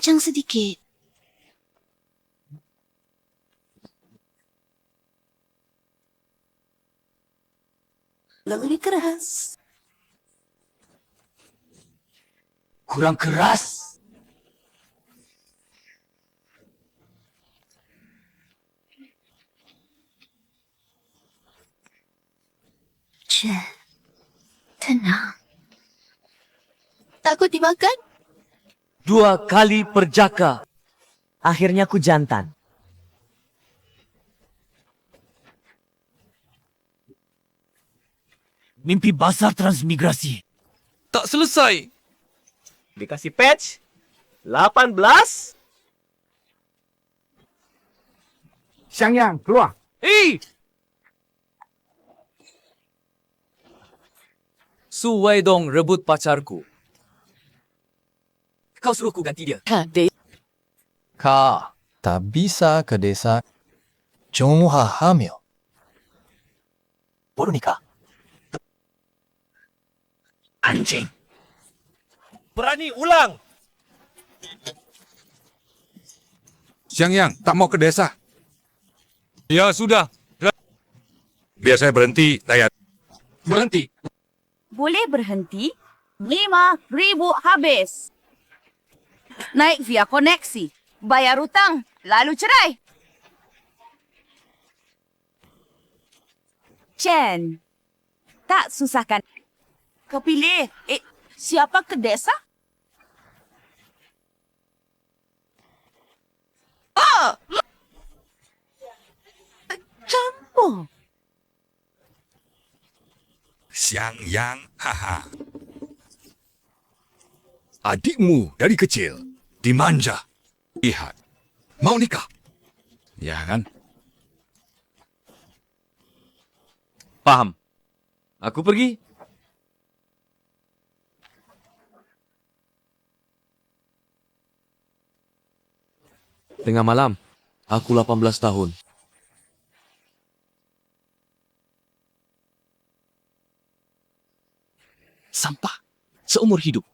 kencang sedikit. Lebih keras. Kurang keras. Chen, tenang. Takut dimakan? 2 kali perjaka. Akhirnya ku jantan. Mimpi basah transmigrasi. Tak selesai. Dikasih patch 18. Xiangyang, keluar. Hei! Su Weidong rebut pacarku. Kau suruh ku ganti dia. Kak, tak bisa ke desa Chongha hamil. Baru nikah. Anjing. Berani ulang. Xiangyang, tak mau ke desa. Ya sudah. Biar saya berhenti, Dayat. Berhenti. Boleh berhenti? 5,000 habis. Naik via koneksi. Bayar hutang. Lalu cerai. Chen. Tak susahkan. Kau pilih. Siapa ke desa? Oh! Campur. Xiangyang, haha. Adikmu dari kecil dimanja. Lihat, mau nikah. Ya kan? Paham. Aku pergi. Tengah malam. Aku 18 tahun. Sampah. Seumur hidup.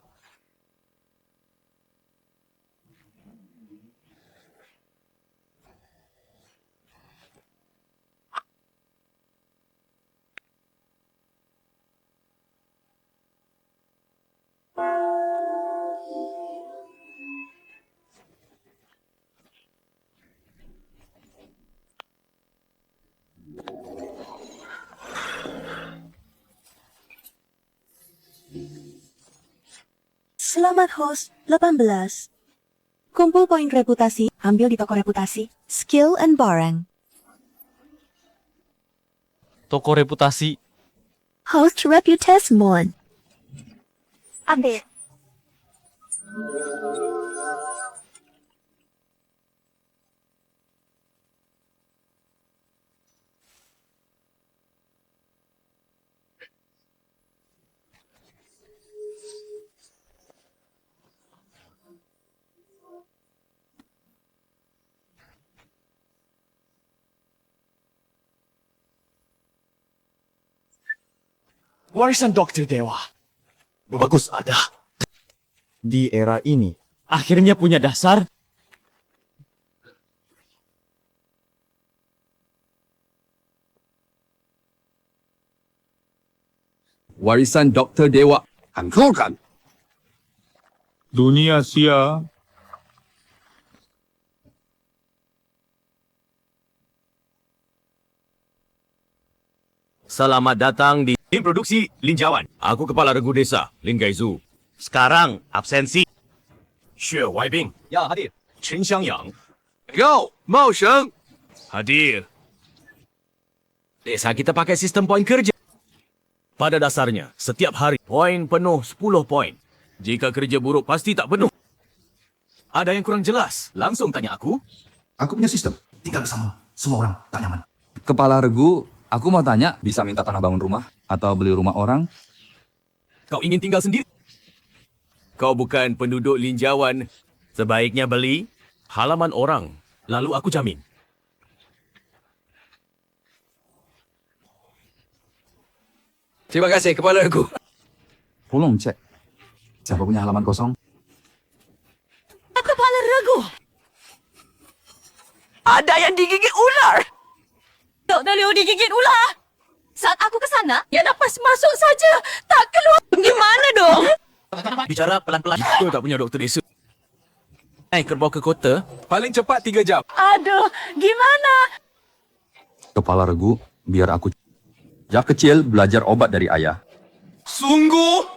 Selamat host 18. Kumpul poin reputasi, ambil di toko reputasi. Skill and barang. Toko reputasi. Host reputasmon. Ambil. Warisan Dokter Dewa. Bagus ada. Di era ini, Akhirnya punya dasar. Warisan Dokter Dewa. Hantarkan. Dunia sia. Selamat datang di tim produksi Linjawan. Aku kepala regu desa, Lin Gaizu. Sekarang absensi. Xue Waibing. Ya, hadir. Chen Xiangyang. Kau, Mao Sheng. Hadir. Desa kita pakai sistem poin kerja. Pada dasarnya, setiap hari poin penuh 10 poin. Jika kerja buruk pasti tak penuh. Ada yang kurang jelas? Langsung tanya aku. Aku punya sistem. Tinggal bersama semua orang tak nyaman. Kepala regu, aku mau tanya, bisa minta tanah bangun rumah atau beli rumah orang? Kau ingin tinggal sendiri? Kau bukan penduduk Linjawan. Sebaiknya beli halaman orang. Lalu aku jamin. Terima kasih, kepala regu. Tolong cek. Siapa punya halaman kosong? Kepala Ada Leo digigit ular. Saat aku ke sana, dia nafas masuk saja. Tak keluar. Gimana dong? Bicara pelan-pelan. Kau tak punya doktor desa. Naik kerbau ke kota, Paling cepat 3 jam. Aduh, gimana? Kepala regu, biar aku... Sejak kecil belajar obat dari ayah. Sungguh?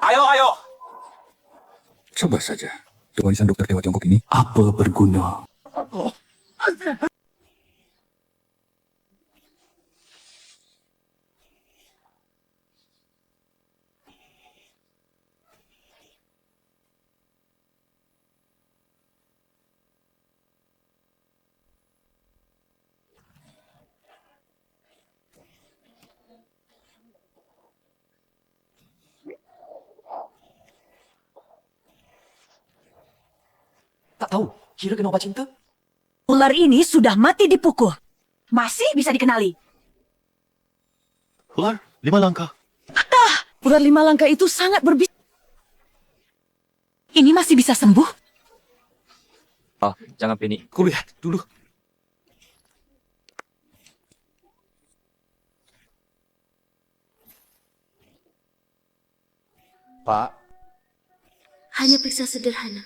Ayo. Coba saja. Warisan dokter Dewa Tiongkok ini apa berguna? Tak tahu, kira kena obat cinta? Ular ini sudah mati dipukul. Masih bisa dikenali. Ular, 5 langkah. Ular 5 langkah itu sangat berbisa. Ini masih bisa sembuh? Ah, jangan panik. Aku lihat dulu. Pak, Hanya periksa sederhana.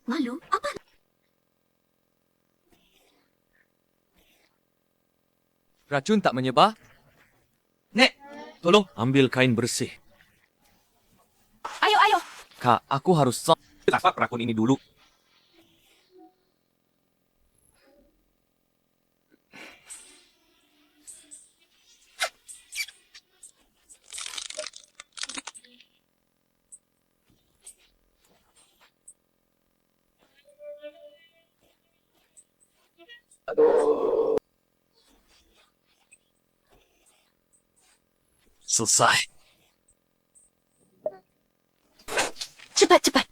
Malu? Apa? Racun tak menyebar? Nek, tolong ambil kain bersih. Ayo. Kak, aku harus dapat rakun ini dulu. Selesai. Cepat.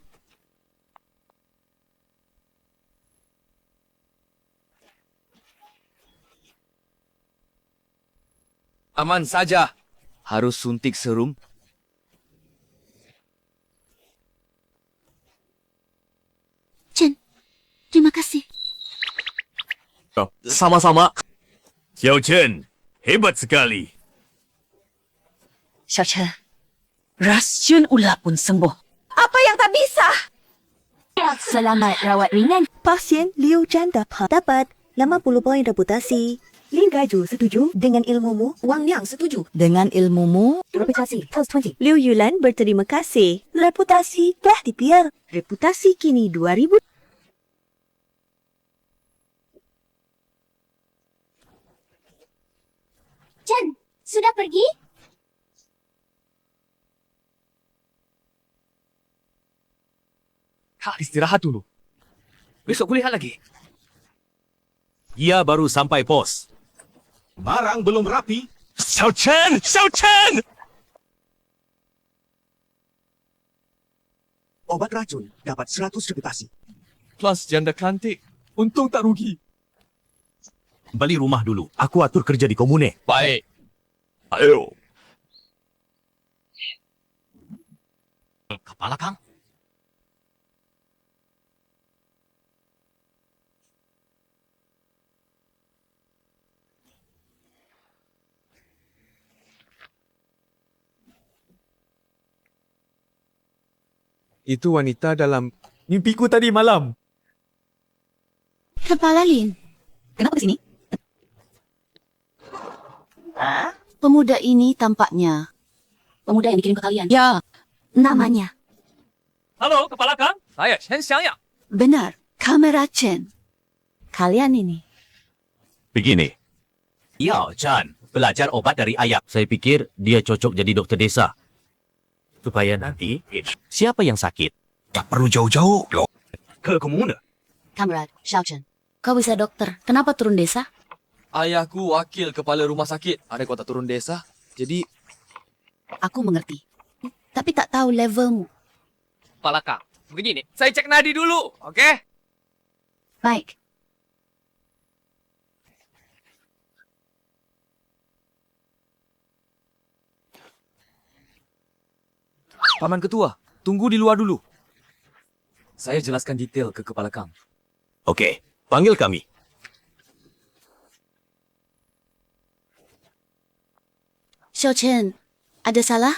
Aman saja. Harus suntik serum. Chen, terima kasih. Sama-sama. Xiao Chen, hebat sekali. Xiao, racun ular pun sembuh. Apa yang tak bisa? Selamat rawat ringan. Pasien Liu Chan dapat 80 poin reputasi. Lin Gaiju setuju dengan ilmumu. Wang Liang setuju dengan ilmumu. Reputasi plus 20. Liu Yulan berterima kasih. Reputasi telah dipiar. Reputasi kini 2000. Chen, sudah pergi? Kak, istirahat dulu. Besok kuliah lagi. Ia baru sampai pos. Barang belum rapi. Xiao Chen! Obat racun dapat 100 reputasi. Kelas janda cantik. Untung tak rugi. Balik rumah dulu. Aku atur kerja di komune. Baik. Ayo. Kepala Kang. Itu wanita dalam mimpiku tadi malam. Kepala Lin. Kenapa ke sini? Pemuda ini tampaknya. Pemuda yang dikirim ke kalian. Ya, Namanya. Halo, Kepala Kang. Saya Chen Xiangyang. Benar. Kamera Chen. Kalian ini. Begini. Yao Chan belajar obat dari ayah. Saya pikir dia cocok jadi dokter desa. Supaya nanti siapa yang sakit Tak perlu jauh-jauh. ke komune. Kamerad, Xiao Chen. Kau bisa dokter. Kenapa turun desa? Ayahku wakil kepala rumah sakit. Ada kota turun desa. Jadi, Aku mengerti. Tapi tak tahu levelmu. Kepala Kang. Begini, saya cek nadi dulu, oke? Baik. Paman Ketua, tunggu di luar dulu. Saya jelaskan detail ke Kepala Kang. Okey, panggil kami. Xiao Chen, ada salah?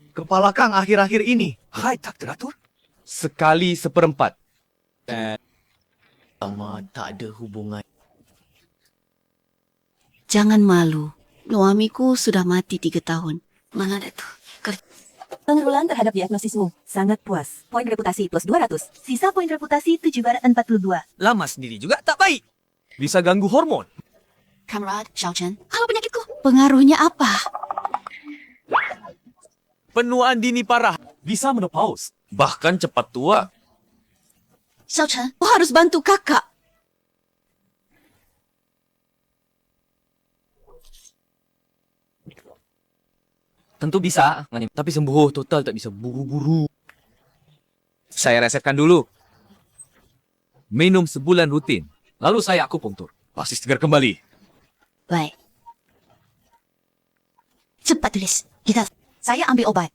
Kepala Kang akhir-akhir ini. Hai, tak teratur. Sekali seperempat. Sama tak ada hubungan. Jangan malu. Suamiku sudah mati 3 tahun. Mana ada tuh? Pengenalan terhadap diagnosismu sangat puas. Poin reputasi plus 200. Sisa poin reputasi 742. Lama sendiri juga tak baik. Bisa ganggu hormon. Kamerad, Xiao Chen. Kalau penyakitku. Pengaruhnya apa? Penuaan dini parah. Bisa menopause. Bahkan cepat tua. Xiao Chen, kau harus bantu kakak. Tentu bisa, tapi sembuh total tak bisa buru-buru. Saya resepkan dulu. Minum sebulan rutin. Lalu saya akupunktur. Pasti segar kembali. Baik. Cepat tulis. Saya ambil obat.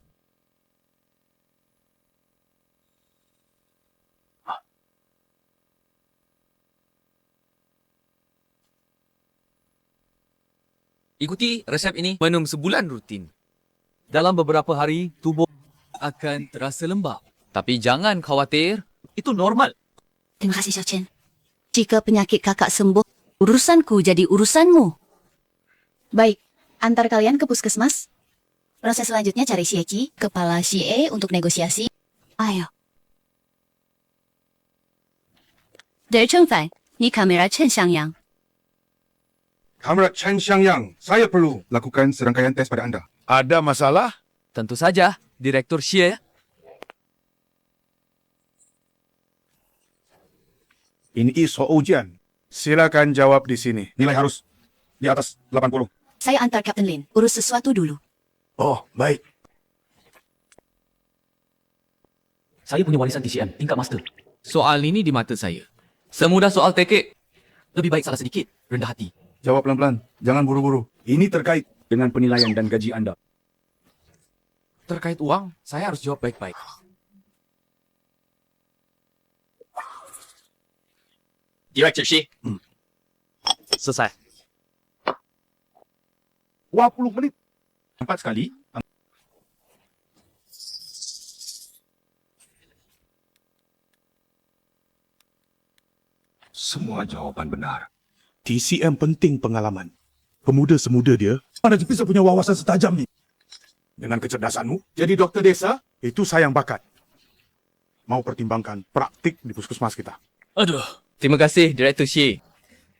Ikuti resep ini. Minum sebulan rutin. Dalam beberapa hari, tubuh akan terasa lembab. Tapi jangan khawatir, itu normal. Terima kasih, Xiao Chen. Jika penyakit kakak sembuh, urusanku jadi urusanmu. Baik, antar kalian ke puskesmas. Proses selanjutnya cari Xie kepala Xie untuk negosiasi. Ayo. Dari Chengfan, ni kamera Chen Xiangyang. Kamera Chen Xiangyang, saya perlu lakukan serangkaian tes pada anda. Ada masalah? Tentu saja, Direktur Xie. Ini soal ujian. Silakan jawab di sini. Nilai harus di atas 80. Saya antar Kapten Lin. Urus sesuatu dulu. Oh, baik. Saya punya warisan TCM, tingkat master. Soal ini di mata saya. Semudah soal tekek. Lebih baik salah sedikit, rendah hati. Jawab pelan-pelan. Jangan buru-buru. Ini terkait dengan penilaian dan gaji anda. Terkait uang, saya harus jawab baik-baik. Director Shi. Selesai. 20 menit. 4 sekali. Semua jawaban benar. TCM penting pengalaman. Pemuda semuda dia, mana bisa punya wawasan setajam ni. Dengan kecerdasanmu, jadi dokter desa, itu sayang bakat. Mau pertimbangkan praktik di puskesmas kita. Aduh, terima kasih Direktur Xie.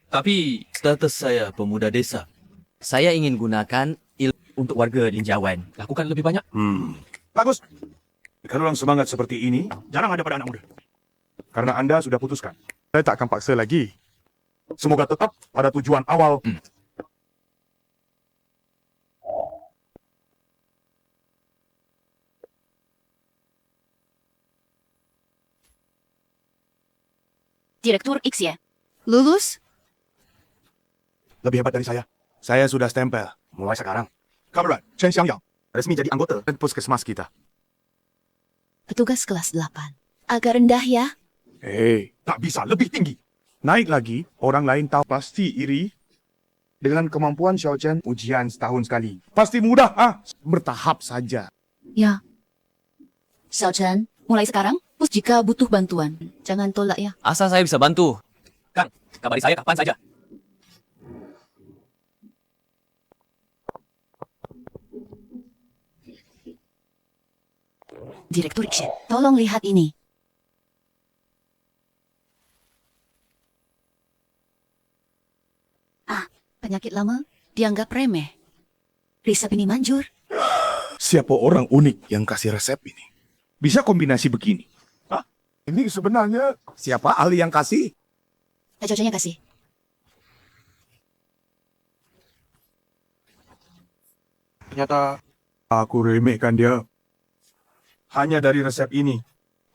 Tapi status saya pemuda desa. Saya ingin gunakan ilmu untuk warga tinjauan. Lakukan lebih banyak. Bagus. Kalau orang semangat seperti ini, jarang ada pada anak muda. Karena anda sudah putuskan. Saya tak akan paksa lagi. Semoga tetap pada tujuan awal. Direktur X ya. Lulus? Lebih hebat dari saya. Saya sudah stempel. Mulai sekarang. Kamerad Chen Xiangyang resmi jadi anggota puskesmas kita. Petugas kelas 8. Agak rendah ya. Hei, tak bisa lebih tinggi. Naik lagi, orang lain tahu pasti iri. Dengan kemampuan Xiao Chen, ujian setahun sekali. Pasti mudah, bertahap saja. Ya. Xiao Chen, mulai sekarang, jika butuh bantuan, jangan tolak ya. Asal saya bisa bantu. Kang, kabari saya kapan saja. Direktur X, tolong lihat ini. Penyakit lama dianggap remeh. Resep ini manjur. Siapa orang unik yang kasih resep ini? Bisa kombinasi begini. Ini sebenarnya siapa ahli yang kasih? Cocoknya kasih. Ternyata aku remehkan dia. Hanya dari resep ini.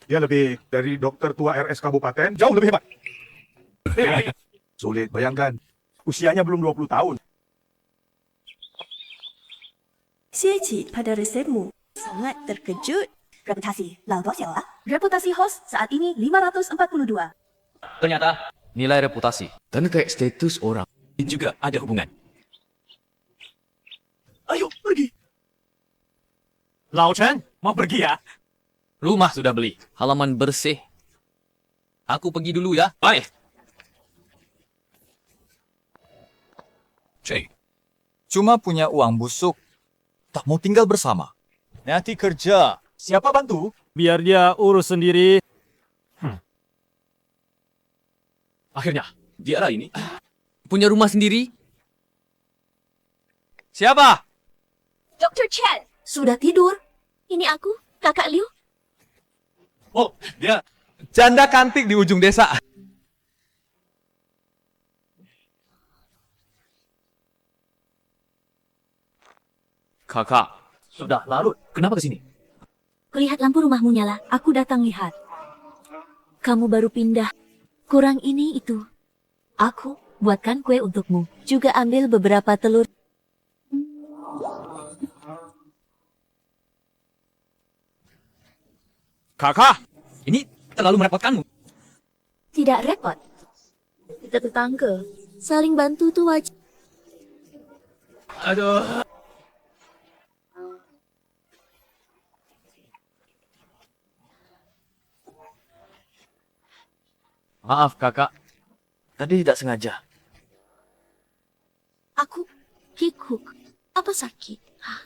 Dia lebih dari dokter tua RS Kabupaten. Jauh lebih hebat. Sulit bayangkan. Usianya belum 20 tahun. Xie pada resepmu. Sangat terkejut. Reputasi Lao Xiao. Reputasi host saat ini 542. Ternyata nilai reputasi dan kayak status orang juga ada hubungan. Ayo, pergi. Lao Chen, mau pergi ya? Rumah sudah beli. Halaman bersih. Aku pergi dulu ya. Bye. Cik, cuma punya uang busuk. Tak mau tinggal bersama. Nanti kerja. Siapa bantu? Biar dia urus sendiri. Akhirnya, dia lah ini. Punya rumah sendiri. Siapa? Dr. Chen, sudah tidur. Ini aku, Kakak Liu. Oh, dia janda cantik di ujung desa. Kakak, sudah larut. Kenapa kesini? Lihat lampu rumahmu nyala. Aku datang lihat. Kamu baru pindah. Kurang ini itu. Aku buatkan kue untukmu. Juga ambil beberapa telur. Kakak, Ini terlalu merepotkanmu. Tidak repot. Kita tetangga. Saling bantu tuh wajib. Aduh. Maaf kakak, tadi tidak sengaja. Aku kikuk. Apa sakit? Hah?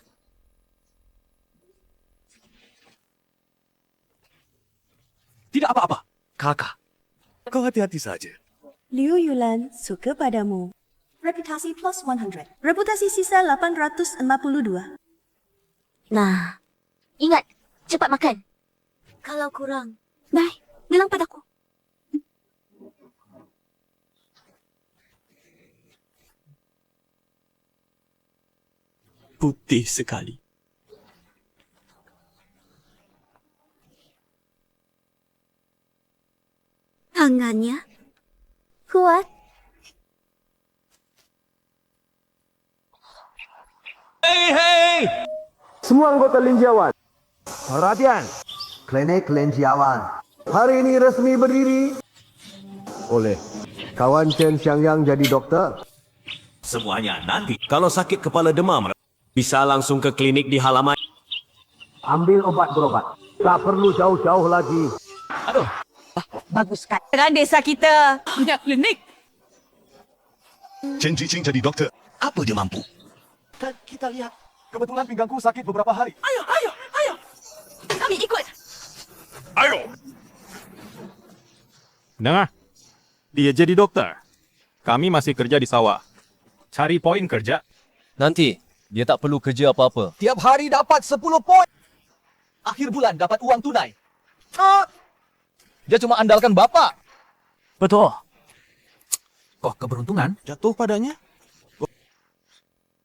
Tidak apa-apa. Kakak, kau hati-hati saja. Liu Yulan suka padamu. Reputasi plus 100. Reputasi sisa 842. Nah, ingat. Cepat makan. Kalau kurang, bye. Bilang padaku. Putih sekali. Tangannya kuat. Semua anggota Linjiawan, perhatian. Klinik Linjiawan hari ini resmi berdiri oleh kawan Chen Xiangyang jadi dokter. semuanya nanti. Kalau sakit kepala demam, bisa langsung ke klinik di halaman. Ambil obat berobat. Tak perlu jauh-jauh lagi. Bagus kan? Dengan desa kita. Punya klinik. Chen Zhixing jadi dokter. Apa dia mampu? Dan kita lihat. Kebetulan pinggangku sakit beberapa hari. Ayo. Kami ikut. Ayo! Dengar, dia jadi dokter. Kami masih kerja di sawah. Cari poin kerja. Nanti, dia tak perlu kerja apa-apa. Tiap hari dapat 10 poin. Akhir bulan dapat uang tunai. Dia cuma andalkan bapak. Betul. Kok keberuntungan? Jatuh padanya?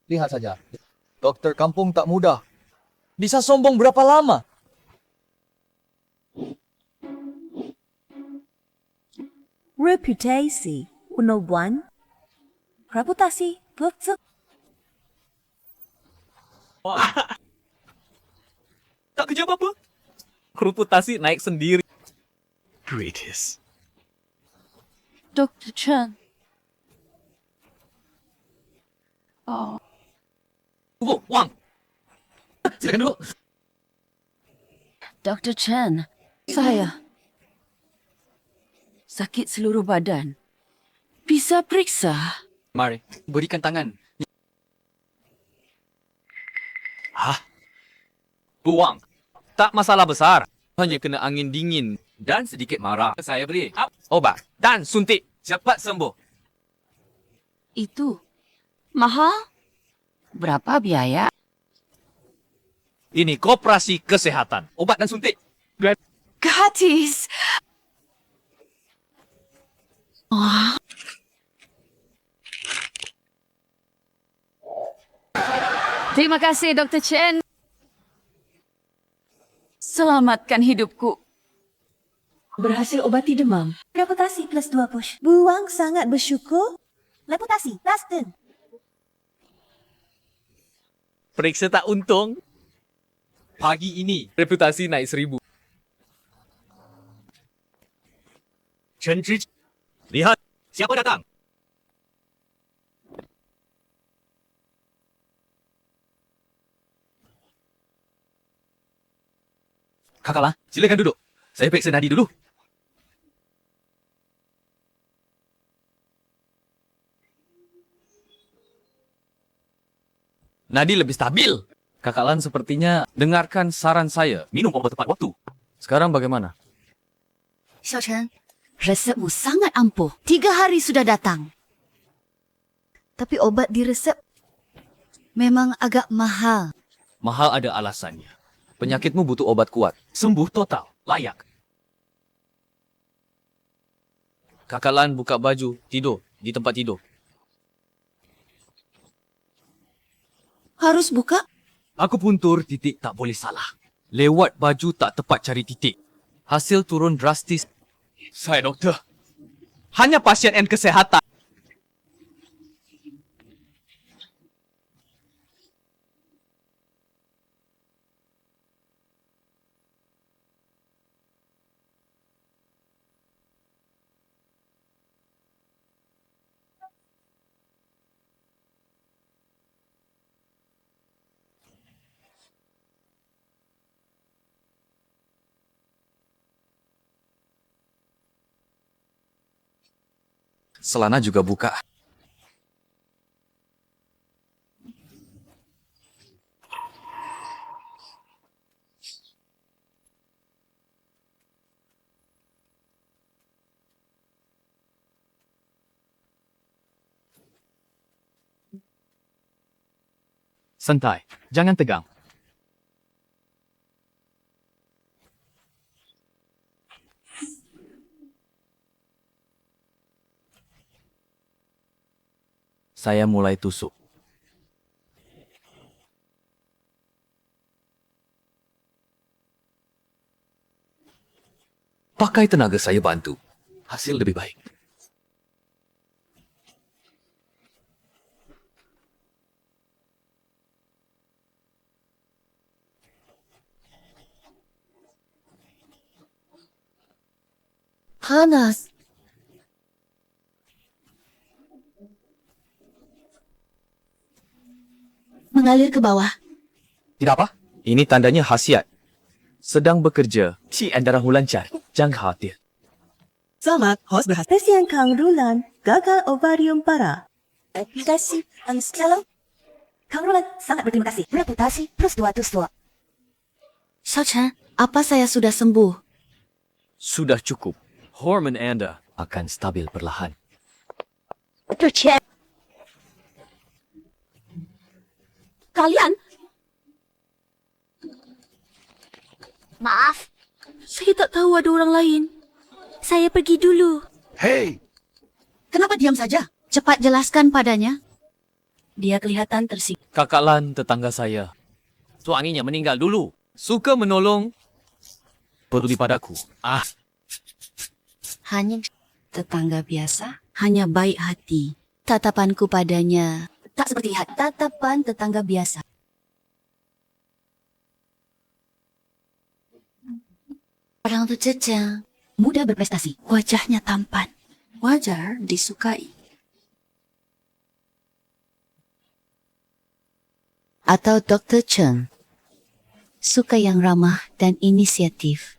Lihat saja. Dokter kampung tak mudah. Bisa sombong berapa lama? Reputasi 101. Reputasi plus Tak kerja apa-apa. Reputasi naik sendiri. Greatest. Dr. Chen. Oh, Tunggu, Wang. Silakan dulu. Dr. Chen. Saya sakit seluruh badan. Bisa periksa? Mari, berikan tangan. Hah? Bu Wang, tak masalah besar. Hanya kena angin dingin dan sedikit marah. Saya beri obat dan suntik. Cepat sembuh. Itu mahal? Berapa biaya? Ini koperasi kesehatan. Obat dan suntik. Gratis. Oh. Terima kasih, Dr. Chen. Selamatkan hidupku. berhasil obati demam. Reputasi plus 2 push. Buang sangat bersyukur. Reputasi plus 10. Periksa tak untung. Pagi ini, reputasi naik 1000. Chen Zhi, lihat siapa datang. Kakak Lan, silakan duduk. Saya periksa nadi dulu. Nadi lebih stabil. Kakak Lan sepertinya dengarkan saran saya. Minum obat tepat waktu. Sekarang bagaimana? Xiao Chen, resepmu sangat ampuh. 3 hari sudah datang. Tapi obat di resep memang agak mahal. Mahal ada alasannya. Penyakitmu butuh obat kuat. Sembuh total. Layak. Kakak Lan buka baju, tidur di tempat tidur. Harus buka? Aku puntur titik tak boleh salah. Lewat baju tak tepat cari titik. Hasil turun drastis. Saya doktor. Hanya pasien yang kesehatan. Selana juga buka. Santai, jangan tegang. Saya mulai tusuk. Pakai tenaga saya bantu. Hasil lebih baik. Panas. Mengalir ke bawah. Tidak apa? Ini tandanya khasiat. Sedang bekerja. Si darahmu lancar. Jangan khawatir. Selamat, host berhasil. Tes yang Kang Rulan, gagal ovarium parah. Aplikasi unscalon. Kang Rulan sangat berterima kasih. Reputasi plus 2 Xiao Chen, apa saya sudah sembuh? Sudah cukup. Hormon Anda akan stabil perlahan. Kalian? Maaf. Saya tak tahu ada orang lain. Saya pergi dulu. Hei, Kenapa diam saja? Cepat jelaskan padanya. Dia kelihatan tersiksa. Kakak Lan tetangga saya. Suaminya meninggal dulu. Suka menolong. Peduli padaku. Hanya tetangga biasa, hanya baik hati. Tatapanku padanya tak seperti tatapan tetangga biasa. Orang itu ceceng, mudah berprestasi, wajahnya tampan, wajar disukai. Atau Dr. Chen, suka yang ramah dan inisiatif,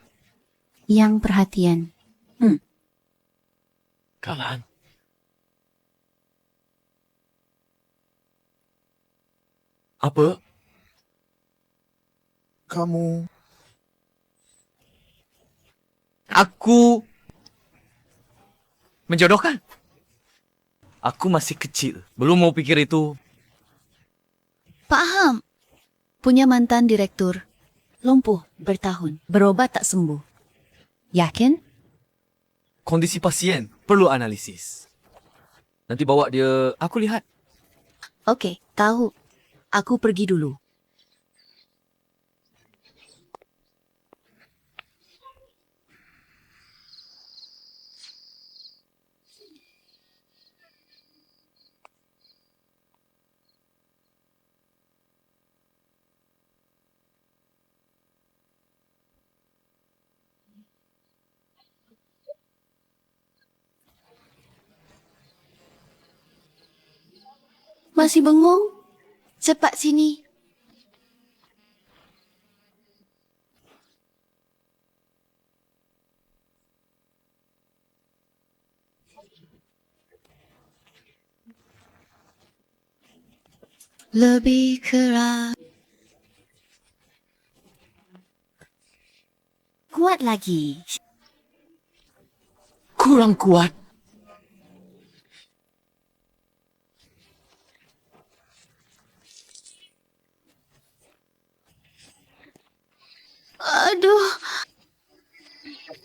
yang perhatian. Kak Lan. Apa? kamu Aku menjodohkan. Aku masih kecil. Belum mau pikir itu. Paham. Punya mantan direktur. Lumpuh bertahun. Berobat tak sembuh. Yakin? Kondisi pasien perlu analisis. Nanti bawa dia, aku lihat. Okey, tahu. Aku pergi dulu. Masih bengong? Cepat sini. Lebih keras. Kuat lagi. Kurang kuat. Aduh.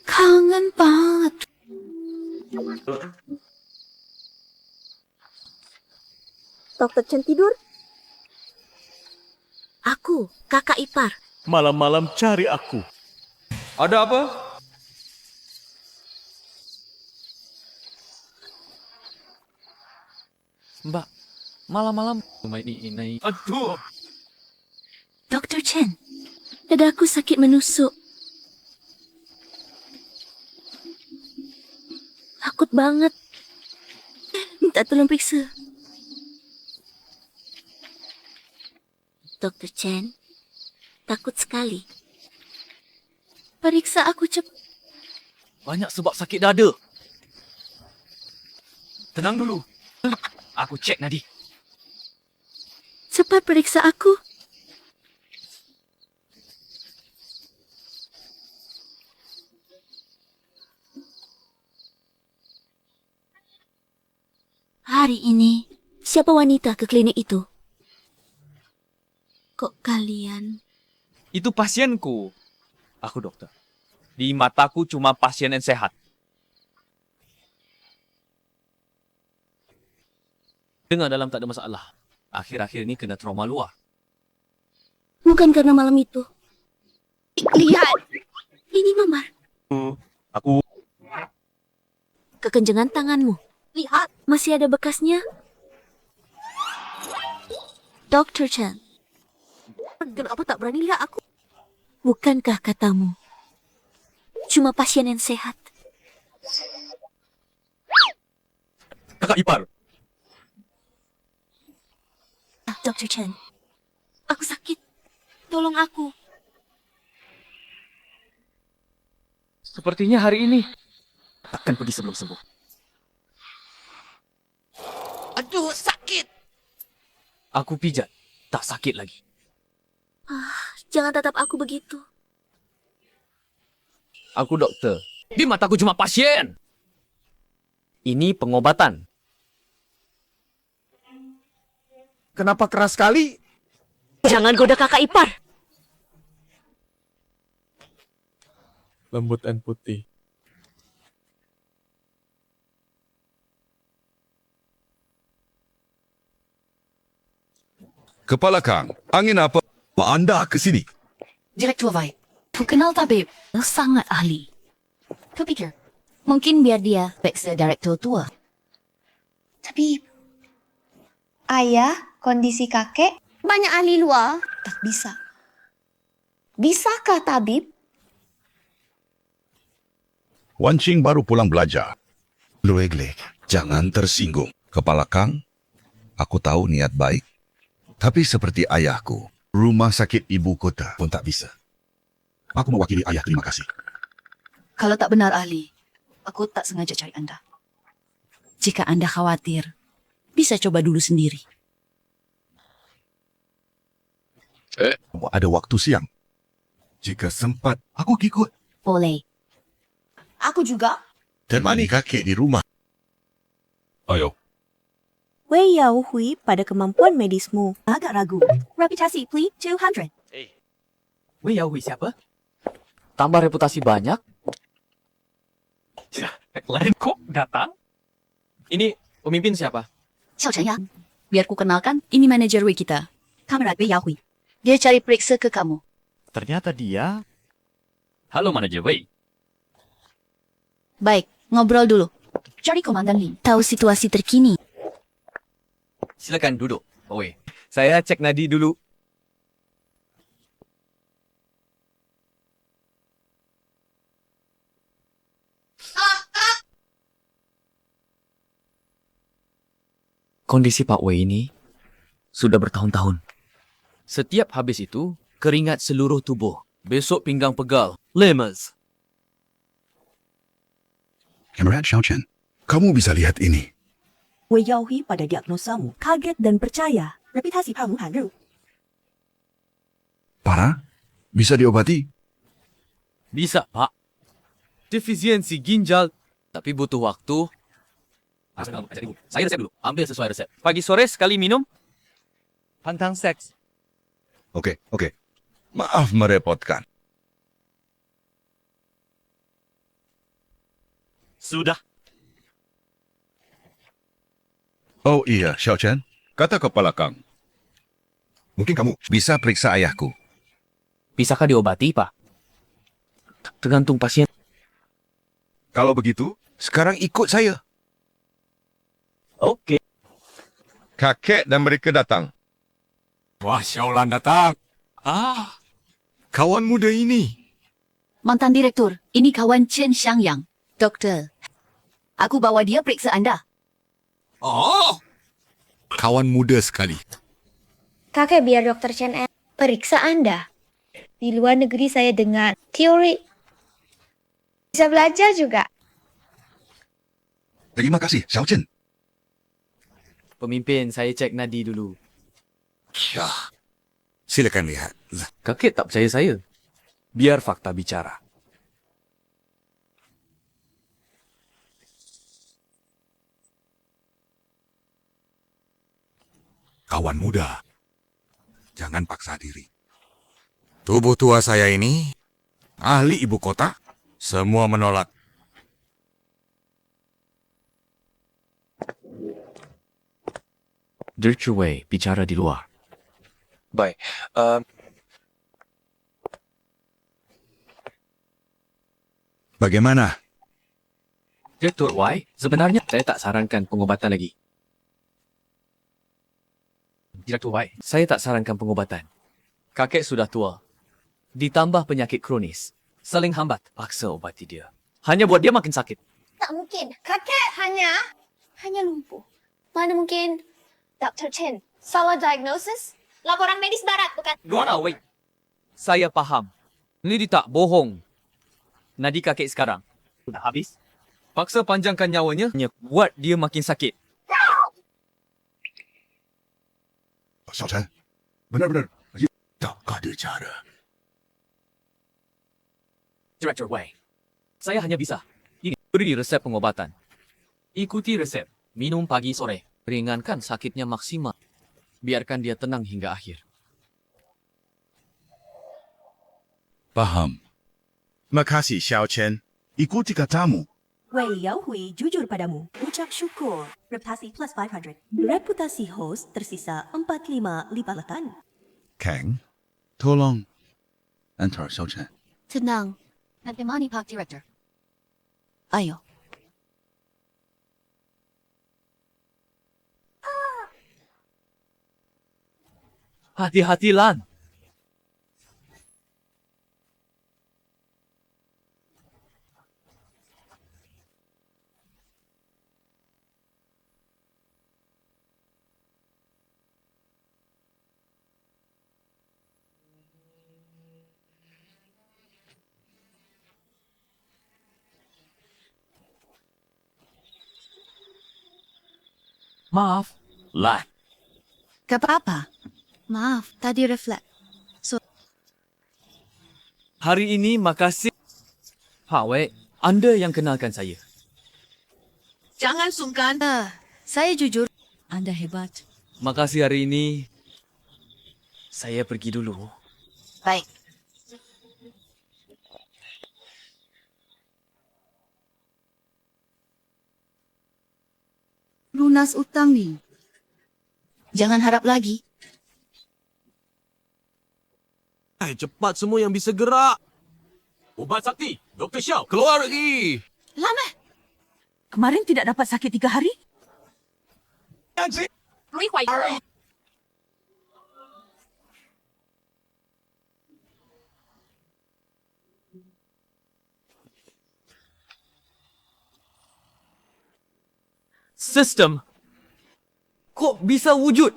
Kangen banget. Dokter Chen tidur? Aku, kakak ipar. Malam-malam cari aku. Ada apa? Mbak, malam-malam main ini. Aduh. Dokter Chen, dadaku sakit menusuk. Takut banget. Minta tolong periksa. Dokter Chen, takut sekali. Periksa aku cepat. Banyak sebab sakit dada. Tenang dulu. Aku cek Nadi. Cepat periksa aku. Hari ini, siapa wanita ke klinik itu? Kok kalian... Itu pasienku. Aku dokter. Di mataku cuma pasien yang sehat. Dengar dalam tak ada masalah. Akhir-akhir ini kena trauma luar. Bukan karena malam itu. Lihat. Ini Mamar. Aku... Kekenjangan tanganmu. Lihat. Masih ada bekasnya. Dr. Chen. Kenapa tak berani lihat aku? Bukankah katamu? Cuma pasien yang sehat. Kakak ipar. Dr. Chen. Aku sakit. Tolong aku. Sepertinya hari ini takkan pergi sebelum sembuh. Aduh, sakit. Aku pijat, tak sakit lagi. Jangan tatap aku begitu. Aku dokter. Di mataku cuma pasien. Ini pengobatan. Kenapa keras sekali? Jangan goda kakak ipar. Lembut dan putih. Kepala Kang, angin apa? Anda ke sini. Direktur Vai. Ku kenal tabib. Sangat ahli. Ku pikir, mungkin biar dia periksa direktur tua. Tapi, ayah, kondisi kakek, banyak ahli luar. Tak bisa. Bisakah tabib? Wan Ching baru pulang belajar. Luegle, jangan tersinggung. Kepala Kang, aku tahu niat baik. Tapi seperti ayahku, rumah sakit ibu kota pun tak bisa. Aku mewakili ayah, terima kasih. Kalau tak benar ahli, aku tak sengaja cari Anda. Jika Anda khawatir, bisa coba dulu sendiri. Ada waktu siang. Jika sempat, aku ikut. Boleh. Aku juga. Temani kakek di rumah. Ayo. Wei Yao Hui pada kemampuan medismu. Agak ragu. Reputasi, please, 200. Wei Yao Hui siapa? Tambah reputasi banyak. Lain kok datang? Ini pemimpin siapa? Xiao Chen ya. Biar ku kenalkan, ini manajer Wei kita. Kamerat Wei Yao Hui. Dia cari periksa ke kamu. Ternyata dia... Halo manajer Wei. Baik, ngobrol dulu. Cari Komandan Lee. Tahu situasi terkini. Silakan duduk, Pak Wei. Saya cek nadi dulu. Kondisi Pak Wei ini sudah bertahun-tahun. Setiap habis itu, keringat seluruh tubuh. Besok pinggang pegal. Lemas. Kamerat Xiao Chen, Kamu bisa lihat ini. 为耀辉 pada diagnosamu, kaget dan percaya. Reputasi kamu hancur. Parah? Bisa diobati? Bisa, Pak. Defisiensi ginjal, tapi butuh waktu. Saya resep dulu. Ambil sesuai resep. Pagi sore sekali minum. Pantang seks. Oke. Maaf merepotkan. Sudah. Oh iya, Xiao Chen. Kata kepala Kang. Mungkin kamu bisa periksa ayahku. Bisakah diobati, Pak? Tergantung pasien. Kalau begitu, sekarang ikut saya. Oke. Kakek dan mereka datang. Wah, Xiaolan datang. Kawan muda ini. Mantan direktur, ini kawan Chen Xiangyang. Doktor, aku bawa dia periksa Anda. Oh, kawan muda sekali. Kakek biar Dokter Chen periksa Anda. Di luar negeri saya dengar teori. Bisa belajar juga. Terima kasih, Xiao Chen. Pemimpin, saya cek nadi dulu. Ya, silakan lihat. Kakek tak percaya saya. Biar fakta bicara. Kawan muda, jangan paksa diri. Tubuh tua saya ini, ahli ibu kota, semua menolak. Wei bicara di luar. Baik. Bagaimana? Direktur Wei, sebenarnya saya tak sarankan pengobatan lagi. Direktur Wei, saya tak sarankan pengobatan. Kakek sudah tua. Ditambah penyakit kronis. Saling hambat. Paksa obati dia. Hanya buat dia makin sakit. Tak mungkin. Kakek hanya lumpuh. Mana mungkin Dr. Chen salah diagnosis? Laporan medis barat, bukan? Luana, wait. Saya faham. Ini tak bohong. Nadi kakek sekarang. Sudah habis. Paksa panjangkan nyawanya. Hanya buat dia makin sakit. Xiao Chen, benar-benar tak ada cara. Director Wei, saya hanya bisa beri resep pengobatan. Ikuti resep. Minum pagi sore. Ringankan sakitnya maksimal. Biarkan dia tenang hingga akhir. Paham. Makasih, Xiao Chen. Ikuti katamu. 为耀辉 jujur padamu. Ucap syukur. Reputasi plus 500. Reputasi host tersisa 45 lipatan. Kang, tolong antar Xiao Chen. Tenang. Nanti mani Pak Direktur. Ayo. Hati-hati, Lan. Maaf, Lan. Apa? Maaf, tadi refleks. Hari ini makasih. Pak Wei, Anda yang kenalkan saya. Jangan sungkan. Saya jujur. Anda hebat. Makasih hari ini. Saya pergi dulu. Baik. Lunas utang nih. Jangan harap lagi. Cepat semua yang bisa gerak. Ubat sakti, Dr. Xiao, keluar lagi. Lama. Kemarin tidak dapat sakit 3 hari? Lui Huai. Sistem. Kok bisa wujud?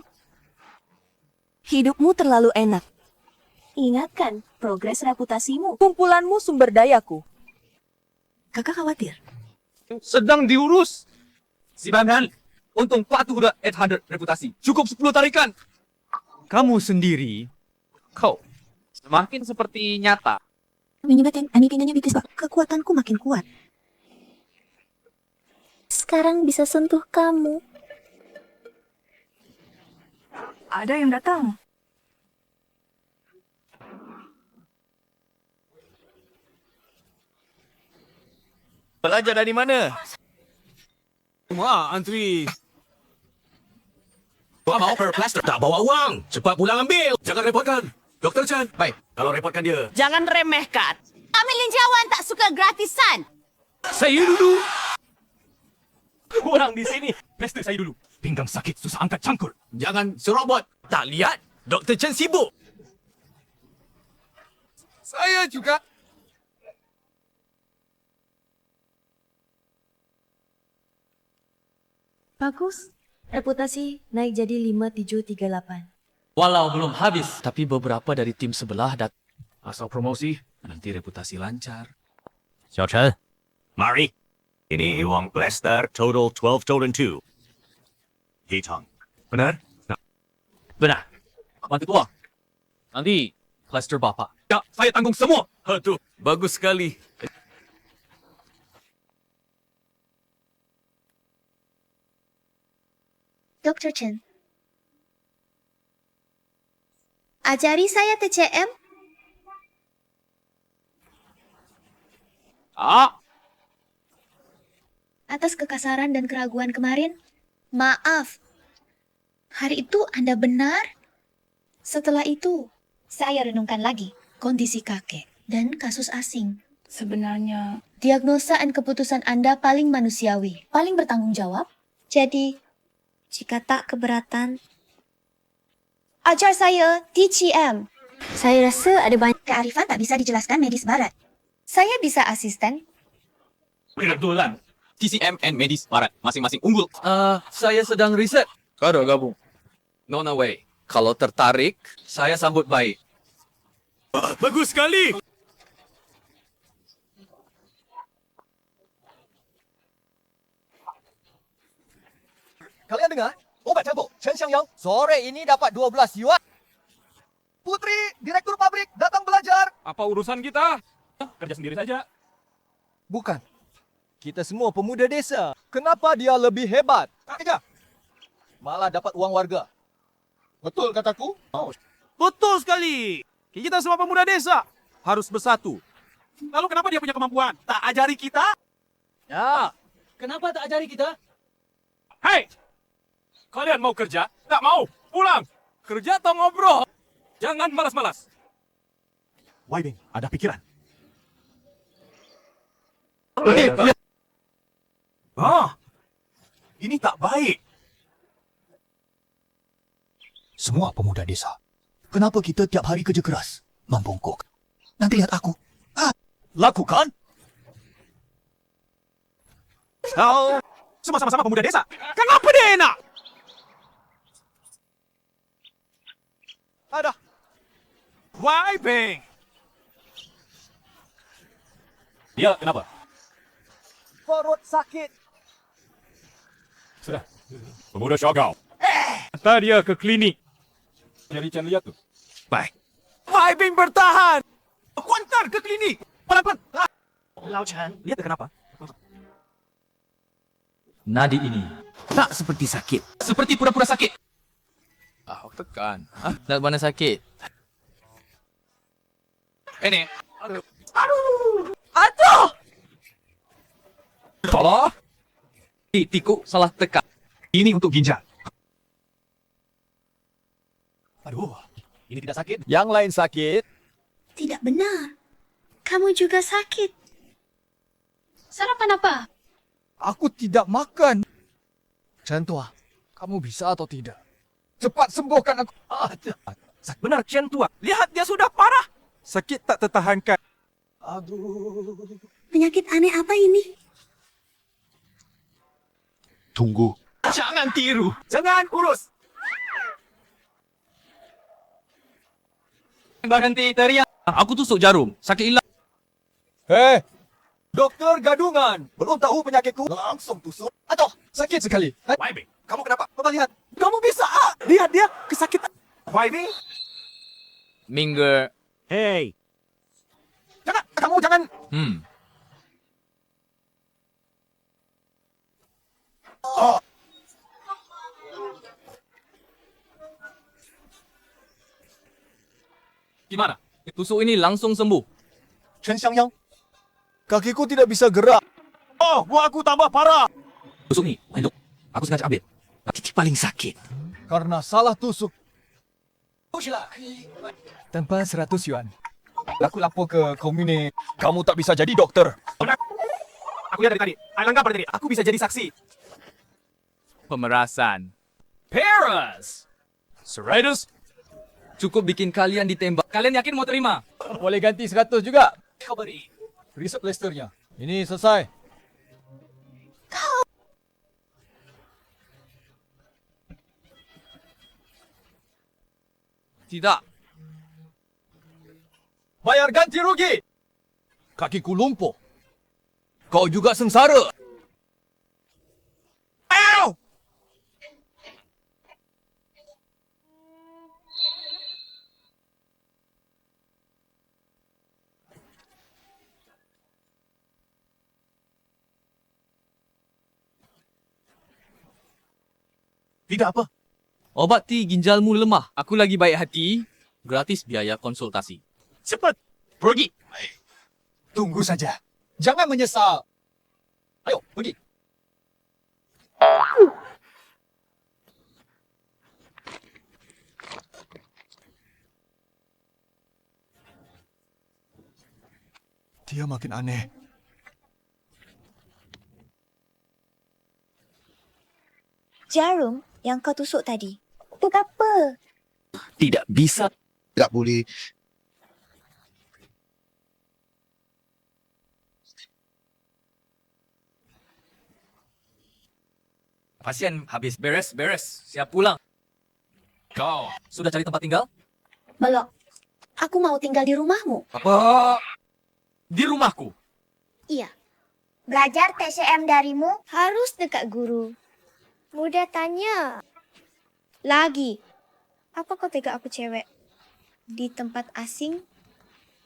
Hidupmu terlalu enak. Ingatkan progres reputasimu. Kumpulanmu sumber dayaku. Kakak khawatir. Sedang diurus. Si Batman, untung patuh dah 800 reputasi. Cukup 10 tarikan. Kamu sendiri, Kau semakin seperti nyata. Menyebabkan Ani pindahnya bibis bak. Kekuatanku makin kuat. Sekarang bisa sentuh kamu. Ada yang datang. Belajar dari mana? Semua antri. Gua mau per plaster. Tak bawa uang. Cepat pulang ambil. Jangan repotkan. Dr. Chan. Baik, kalau repotkan dia. Jangan remehkan. Kami linjawan tak suka gratisan. Saya dulu. Orang di sini. Plaster saya dulu. Pinggang sakit, susah angkat cangkul. Jangan serobot. Tak lihat? Dr. Chen sibuk. Saya juga. Bagus. Reputasi naik jadi 5738. Walau belum habis, tapi beberapa dari tim sebelah asal promosi, nanti reputasi lancar. Xiao Chen. Mari. Ini uang plaster total 12,2. Hitong. Benar? Benar. Bantu tuang. Nanti, cluster bapak. Ya, saya tanggung semua. Aduh, bagus sekali. Dr. Chen. Ajari saya TCM. Atas kekasaran dan keraguan kemarin, maaf. Hari itu Anda benar. Setelah itu, saya renungkan lagi kondisi kakek dan kasus asing. Sebenarnya, diagnosa dan keputusan Anda paling manusiawi, paling bertanggung jawab. Jadi, jika tak keberatan, ajar saya TCM. Saya rasa ada banyak Kearifan tak bisa dijelaskan medis barat. Saya bisa asisten. Kebetulan. TCM and Medis Barat, masing-masing unggul. Saya sedang riset. Kau dah gabung? No way. Kalau tertarik, saya sambut baik. Bagus sekali. kalian dengar? Obat cabuk Chen Xiangyang sore ini dapat 12 yuan. Putri, direktur pabrik, datang belajar. Apa urusan kita? Kerja sendiri saja. Bukan. Kita semua pemuda desa. Kenapa dia lebih hebat? Kerja. Malah dapat uang warga. Betul kataku? Oh. Betul sekali. Kita semua pemuda desa harus bersatu. Lalu kenapa dia punya kemampuan? Tak ajari kita? Ya. Kenapa tak ajari kita? Hei! Kalian mau kerja? Tak mau? Pulang! Kerja atau ngobrol? Jangan malas-malas. Wai Bing, ada pikiran. Ini tak baik. Semua pemuda desa. Kenapa kita tiap hari kerja keras? Membungkuk. Nanti lihat aku. Lakukan. Kau semua sama-sama pemuda desa. Kenapa dia enak? Ada. Why, Bing? Dia kenapa? Perut sakit. Sudah. Pemuda Syagau. Hantar dia ke klinik. Jadi Chan lihat tu. Baik. Why, Bing bertahan. Aku hantar ke klinik. Pelan-pelan. Lau Chan, lihat kenapa? Nadi ini Tak seperti sakit. seperti pura-pura sakit. Aku tekan. Nak mana sakit? Ini. Aduh! Salah. Tiku salah tekan. Ini untuk ginjal. Aduh, ini tidak sakit. Yang lain sakit. Tidak benar. Kamu juga sakit. Sarapan apa? Aku tidak makan. Chen Tua, kamu bisa atau tidak? Cepat sembuhkan aku. Benar Chen Tua. Lihat dia sudah parah. Sakit tak tertahankan. Aduh. Penyakit aneh apa ini? Tunggu. Jangan tiru. Jangan urus. Berhenti teriak. Aku tusuk jarum. Sakit hilang. Hei, Doktor gadungan. Belum tahu penyakitku, langsung tusuk. Aduh, sakit sekali. Why, Bing? Kamu kenapa? Bapak lihat. Kamu bisa. Lihat dia kesakitan. Why, Bing? Minggu. Hey, Kamu jangan. Oh, Gimana? Tusuk ini langsung sembuh. Chen Xiangyang. Kakiku tidak bisa gerak. oh, buat aku tambah parah. Tusuk ni, dok. Aku sengaja ambil. Kaki paling sakit. Karena salah tusuk. Tanpa 100 yuan. Aku lapor ke komunik. Kamu tak bisa jadi dokter. Aku lihat dari tadi. Langgar pada tadi. Aku bisa jadi saksi. Pemerasan. Paris. Serius? Cukup bikin kalian ditembak. Kalian yakin mau terima? Boleh ganti 100 juga. Riset plasternya. Ini selesai. Tidak. Bayar ganti rugi. Kakiku lumpuh. Kau juga sengsara. Tidak apa. Obati ginjalmu lemah. Aku lagi baik hati. Gratis biaya konsultasi. Cepat. Pergi. Tunggu saja. Jangan menyesal. Ayo, pergi. Dia makin aneh. Jarum yang kau tusuk tadi. Untuk apa? Tidak bisa. Tak boleh. Pasien habis beres-beres. Siap pulang. Kau sudah cari tempat tinggal? Belum. Aku mau tinggal di rumahmu. Apa? Di rumahku? Iya. Belajar TCM darimu harus dekat guru. Mudah tanya. Lagi. Apa kau tega aku cewek? Di tempat asing?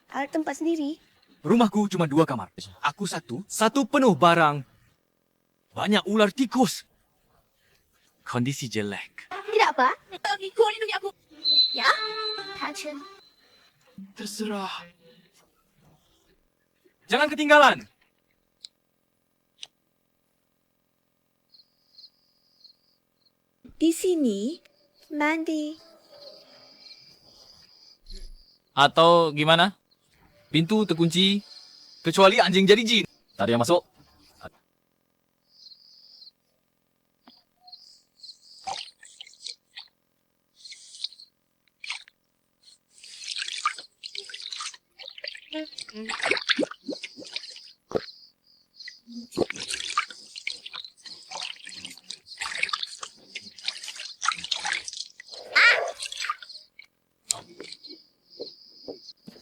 Ada tempat sendiri? Rumahku cuma 2 kamar. Aku satu penuh barang. Banyak ular tikus. Kondisi jelek. Tidak apa? Kau lindungi aku. Ya? Tanchen. Terserah. Jangan ketinggalan. Di sini, mandi. Atau gimana? Pintu terkunci. Kecuali anjing jadi jin. Tak ada yang masuk.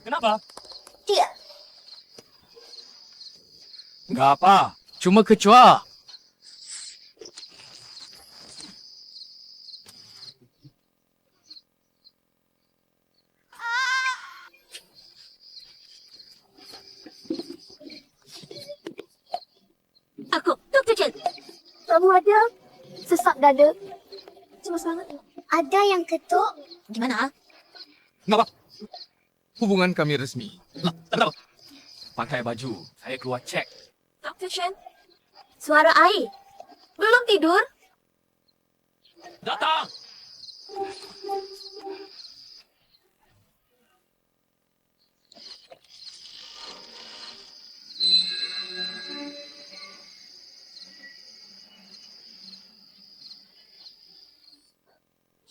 Kenapa? Tidak. Enggak apa. Cuma kecoa. Aku, Dr. Chen. Kamu ada sesak dada? Cemas banget. Ada yang ketuk. Gimana? Enggak apa. Hubungan kami resmi. Lah, tak tahu. Pakai baju. Saya keluar cek. Dr. Chen. Suara air. Belum tidur? Datang!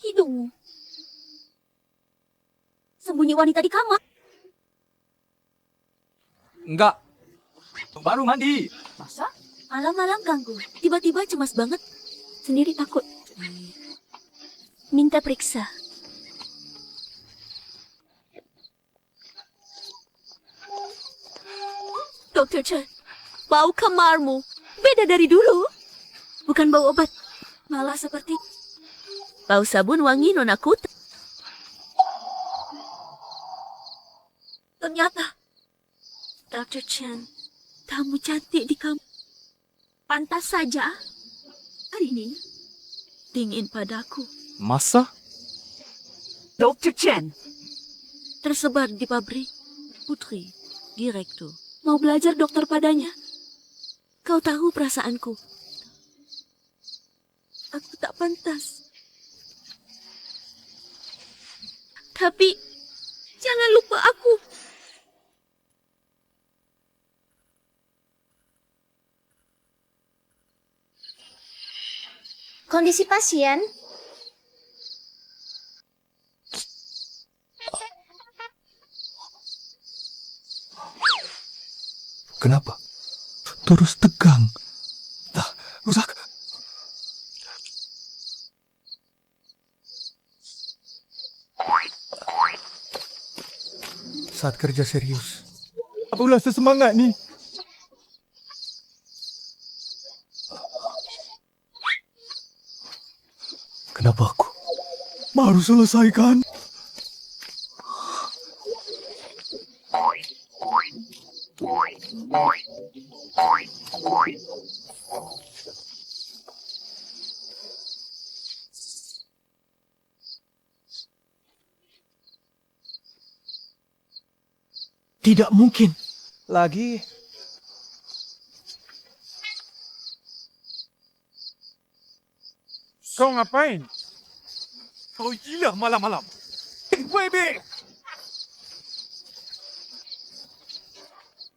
Hidungmu. Sembunyi wanita di kamar. Enggak. Baru mandi. Masa? Malam-malam ganggu. Tiba-tiba cemas banget. Sendiri takut. Minta periksa. Dr. Chen, Bau kamarmu beda dari dulu. Bukan bau obat, malah seperti bau sabun wangi Nona Kuta. Ternyata, Dr. Chen, tamu cantik di kamu. Pantas saja hari ini dingin padaku. Masa? Dr. Chen, tersebar di pabrik. Putri, direktur, mau belajar dokter padanya. Kau tahu perasaanku. Aku tak pantas. Tapi, jangan lupa aku. Kondisi pasien? Kenapa? Terus tegang. Rusak. Saat kerja serius. Apalah sesemangat ni? Kenapa aku baru selesaikan? Tidak mungkin. Lagi. Kau ngapain? Kau gila malam-malam. Baby!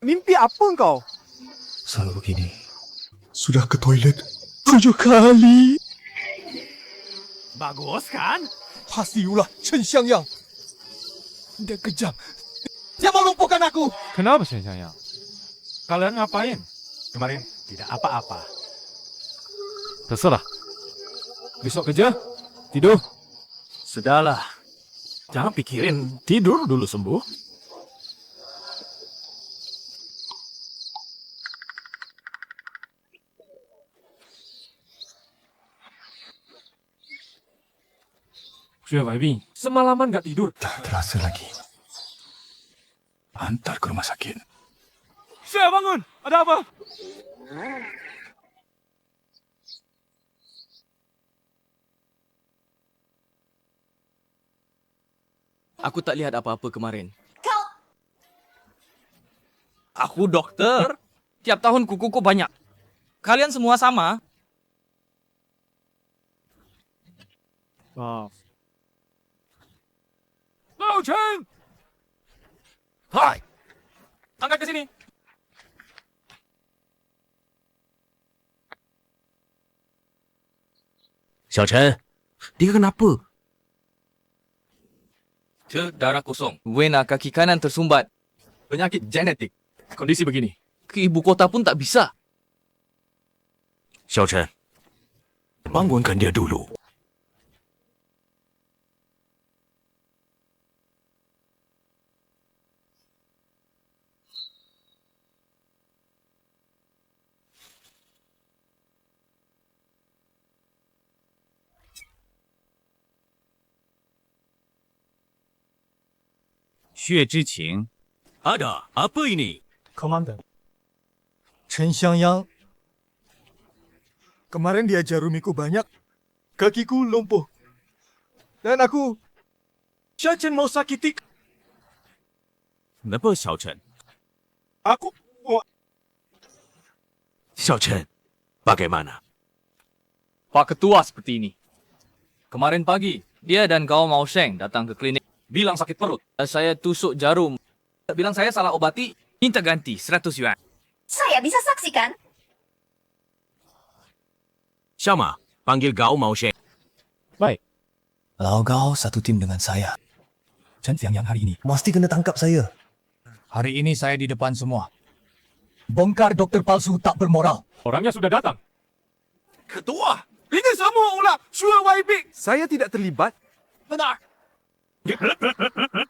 Mimpi apa kau? Selalu begini. Sudah ke toilet 7 kali. Bagus kan? Pastilah Chen Xiangyang. Dia kejam. Dia mau lumpuhkan aku. Kenapa Chen Xiangyang? Kalian ngapain? Kemarin tidak apa-apa. Terserah. Besok kerja, tidur. Sudahlah. Jangan pikirin, tidur dulu sembuh. Xue Weibing, semalaman gak tidur. Tak terasa lagi. Antar ke rumah sakit. Xue, bangun! Ada apa? Aku tak lihat apa-apa kemarin. Kau... Aku dokter. Tiap tahun kukuku banyak. Kalian semua sama. Maaf. Lao Chen! Hai! Angkat ke sini. Xiao Chen, dia kenapa? Darah kosong. Wena kaki kanan tersumbat. Penyakit genetik. Kondisi begini. Ke ibu kota pun tak bisa. Xiao Chen, bangunkan dia dulu. Xue Zhiqing. Ada, apa ini? Komandan. Chen Xiangyang. Kemarin dia jarumiku banyak. Kakiku lumpuh. Dan aku... Xiao Chen mau sakiti. Kenapa Xiao Chen? Aku... Xiao Chen, bagaimana? Pak Ketua seperti ini. Kemarin pagi, dia dan Gao Mao Sheng datang ke klinik. Bilang sakit perut. Saya tusuk jarum. Bilang saya salah obati. Minta ganti 100 yuan. Saya bisa saksikan. Syama, panggil Gao Mao Sheng. Baik. Lau Gao satu tim dengan saya. Chen Xiangyang hari ini mesti kena tangkap saya. Hari ini saya di depan semua. Bongkar dokter palsu tak bermoral. Orangnya sudah datang. Ketua, ini semua ulah Xue Weibing. Saya tidak terlibat. Benar.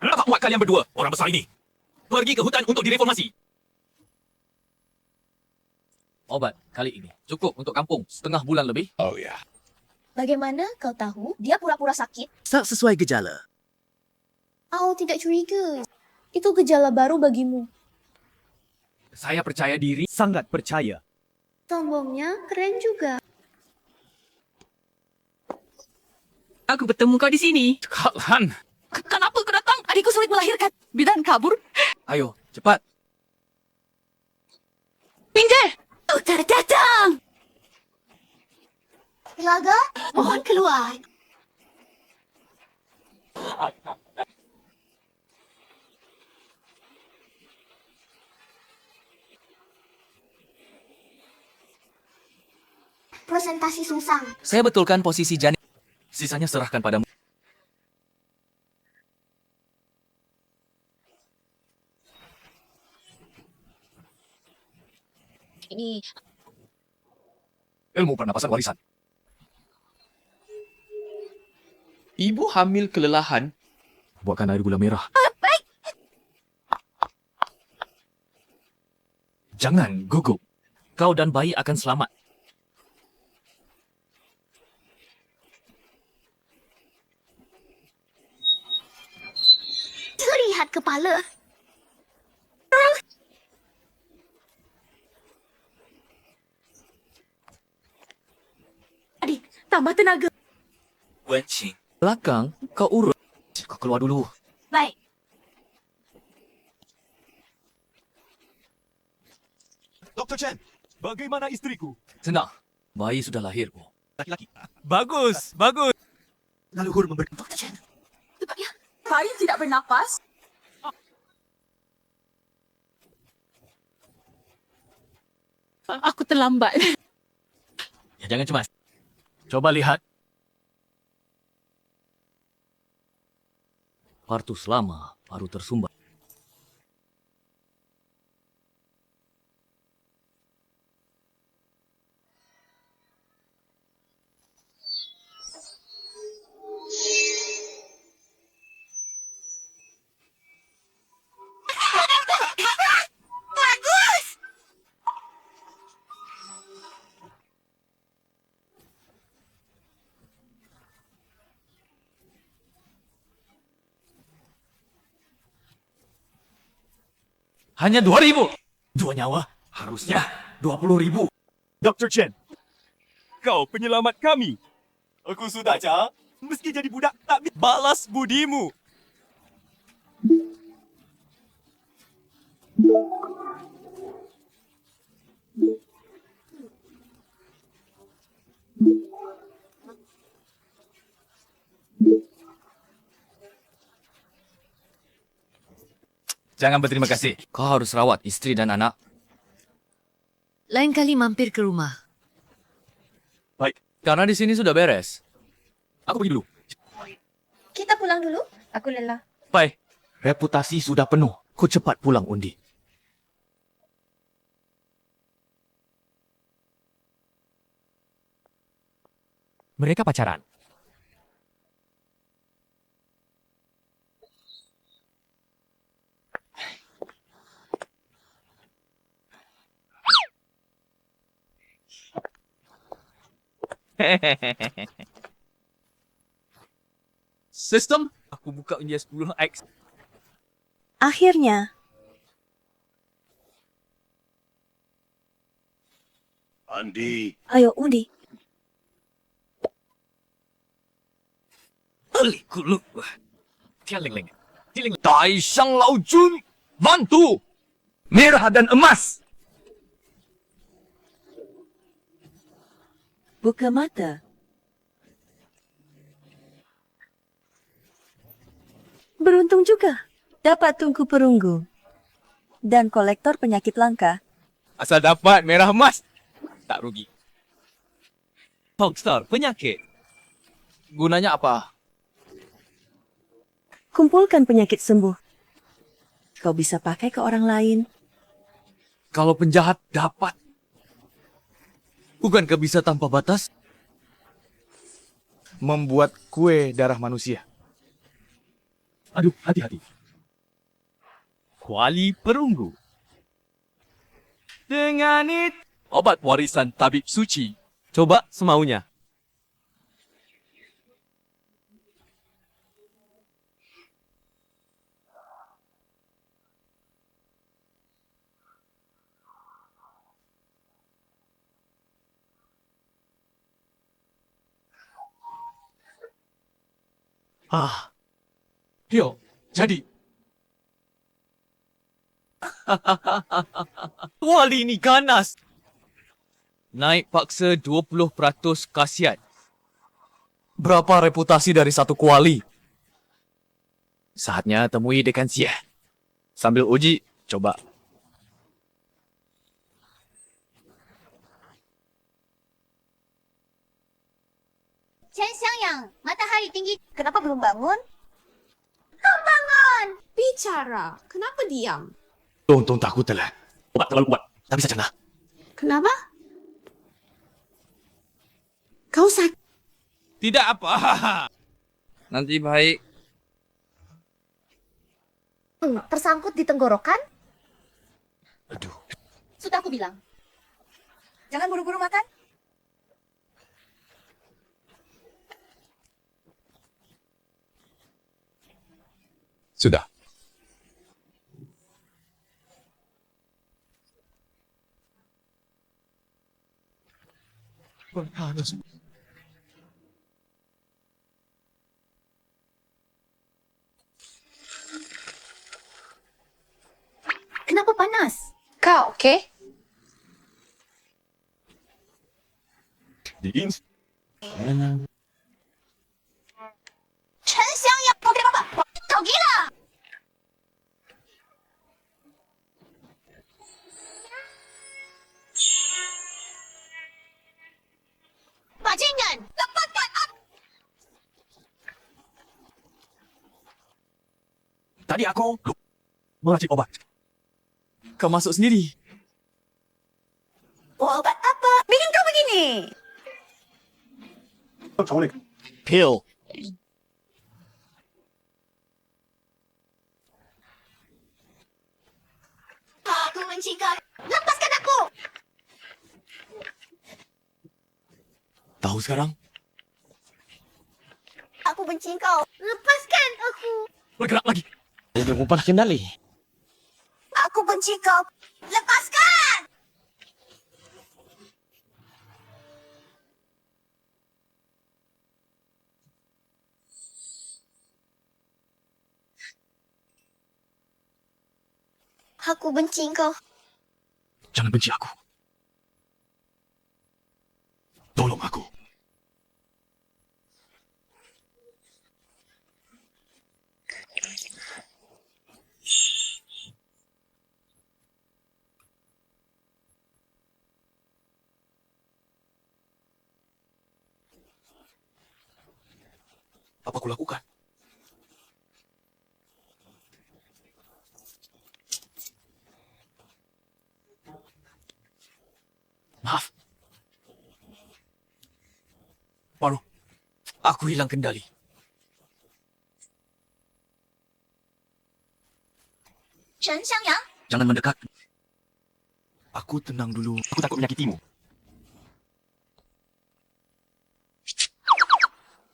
Apa buat kalian berdua, orang besar ini? Pergi ke hutan untuk direformasi. Obat kali ini cukup untuk kampung setengah bulan lebih. Oh ya. Bagaimana kau tahu dia pura-pura sakit? Tak sesuai gejala. Kau tidak curiga. Itu gejala baru bagimu. Saya percaya diri. Sangat percaya. Sombongnya keren juga. Aku bertemu kau di sini. Kak Lan. Kenapa kau datang? Adikku sulit melahirkan. Bidan kabur. Ayo, cepat. Pinggir! Dokter datang! Laga, Mohon keluar. presentasi susang. Saya betulkan posisi janin. Sisanya serahkan padamu. Ini Ilmu pernapasan warisan. Ibu hamil kelelahan. Buatkan air gula merah. baik. Jangan gugup. Kau dan bayi akan selamat. Terlihat kepala. Adik, tambah tenaga. Wencing. Belakang, kau urut. Kau keluar dulu. Baik. Dr. Chen, bagaimana istriku? Senang. Bayi sudah lahir, Bu. Laki-laki. Bagus, bagus. Leluhur memberi... Dr. Chen, tepatnya. Bayi tidak bernapas. Aku terlambat. Ya, jangan cemas. Coba lihat. Partus lama, paru tersumbat. Bagus. Hanya 2.000. 2 nyawa. Harusnya 20.000. Dr. Chen, kau penyelamat kami. Aku sudah, Cak. Meski jadi budak, tak bisa balas budimu. Jangan berterima kasih. Kau harus rawat istri dan anak. Lain kali mampir ke rumah. Baik. Karena di sini sudah beres. Aku pergi dulu. Kita pulang dulu. Aku lelah. Bye. Reputasi sudah penuh. Kau cepat pulang, Undi. Mereka pacaran. Sistem? Aku buka Windows 10X. Akhirnya, Andi. ayo undi. Ali kulu. Tian Ling Ling. Tiling. Dai Shang Lao Jun. Mantu. Merah dan emas. Buka mata. Beruntung juga. Dapat tungku perunggu. Dan kolektor penyakit langka. Asal dapat merah emas. Tak rugi. Hogstar penyakit. Gunanya apa? Kumpulkan penyakit sembuh. Kau bisa pakai ke orang lain. Kalau penjahat dapat. Bukankah bisa tanpa batas? Membuat kue darah manusia. Aduh, hati-hati. Kuali perunggu. Dengan itu, Obat warisan tabib suci. Coba semaunya. Yo, jadi. Wali ni ganas. Naik paksa 20% khasiat. Berapa reputasi dari satu kuali? Saatnya temui dekan Siah. Sambil uji, coba. Chen Xiangyang, matahari tinggi. Kenapa belum bangun? Kau bangun! Bicara, kenapa diam? Untung tak aku telat. Obat terlalu kuat. Tak bisa cerna. Kenapa? Kau sakit? Tidak apa. Nanti baik. Tersangkut di tenggorokan? Aduh. Sudah aku bilang. Jangan buru-buru makan. Sudah. Kenapa panas? Kau oke? Diin. Chen Xiangyang, kau kenapa? Kau gila! Bajingan, lepaskan aku! Tadi aku meracik obat. Kau masuk sendiri. Obat apa? Bikin kau begini. Pil. Aku benci kau. Lepaskan aku! Tahu sekarang? Aku benci kau. Lepaskan aku! Bergerak lagi. Dia mumpas kendali. Aku benci kau. Lepaskan! Aku benci kau. Jangan benci aku. Tolong aku. Apa aku lakukan? Maaf. Baru, aku hilang kendali. Chen Xiangyang, Jangan mendekat. Aku tenang dulu. Aku takut menyakitimu.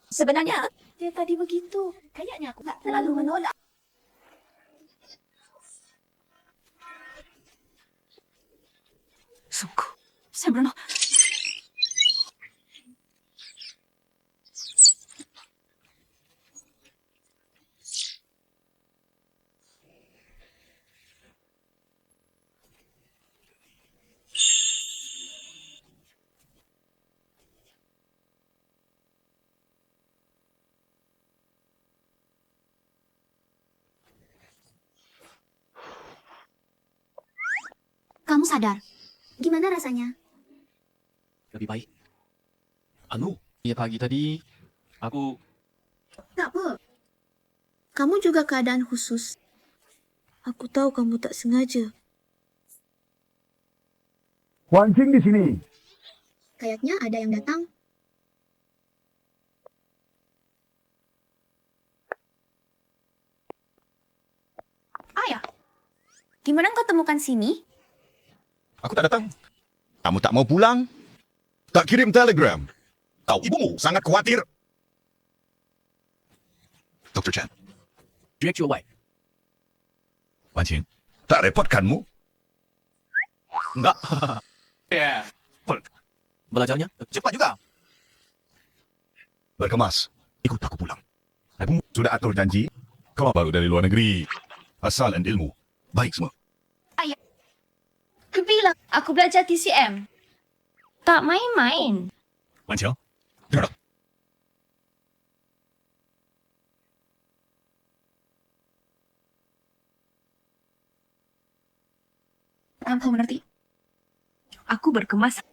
Sebenarnya, dia tadi begitu. Kayaknya aku tak terlalu menolak. Sungguh, sembrono. kamu sadar. Gimana rasanya? Lebih baik. Ya pagi tadi, aku... Tak apa. Kamu juga keadaan khusus. Aku tahu kamu tak sengaja. Kuancing di sini. Kayaknya ada yang datang. Ayah, gimana kau temukan sini? Aku tak datang. Kamu tak mau pulang? Tak kirim telegram? Tahu ibumu sangat khawatir. Dr. Chen. Direct your way. Wan Qing, tak repotkanmu? Enggak. Ya. Belajarnya cepat juga. Berkemas. Ikut aku pulang. Ibumu sudah atur janji. Kau baru dari luar negeri. Asal dan ilmu. Baik semua. Ayah, aku bilang aku belajar TCM. Tak main-main. Wan Qing, dengar. Kau mengerti? Aku berkemas.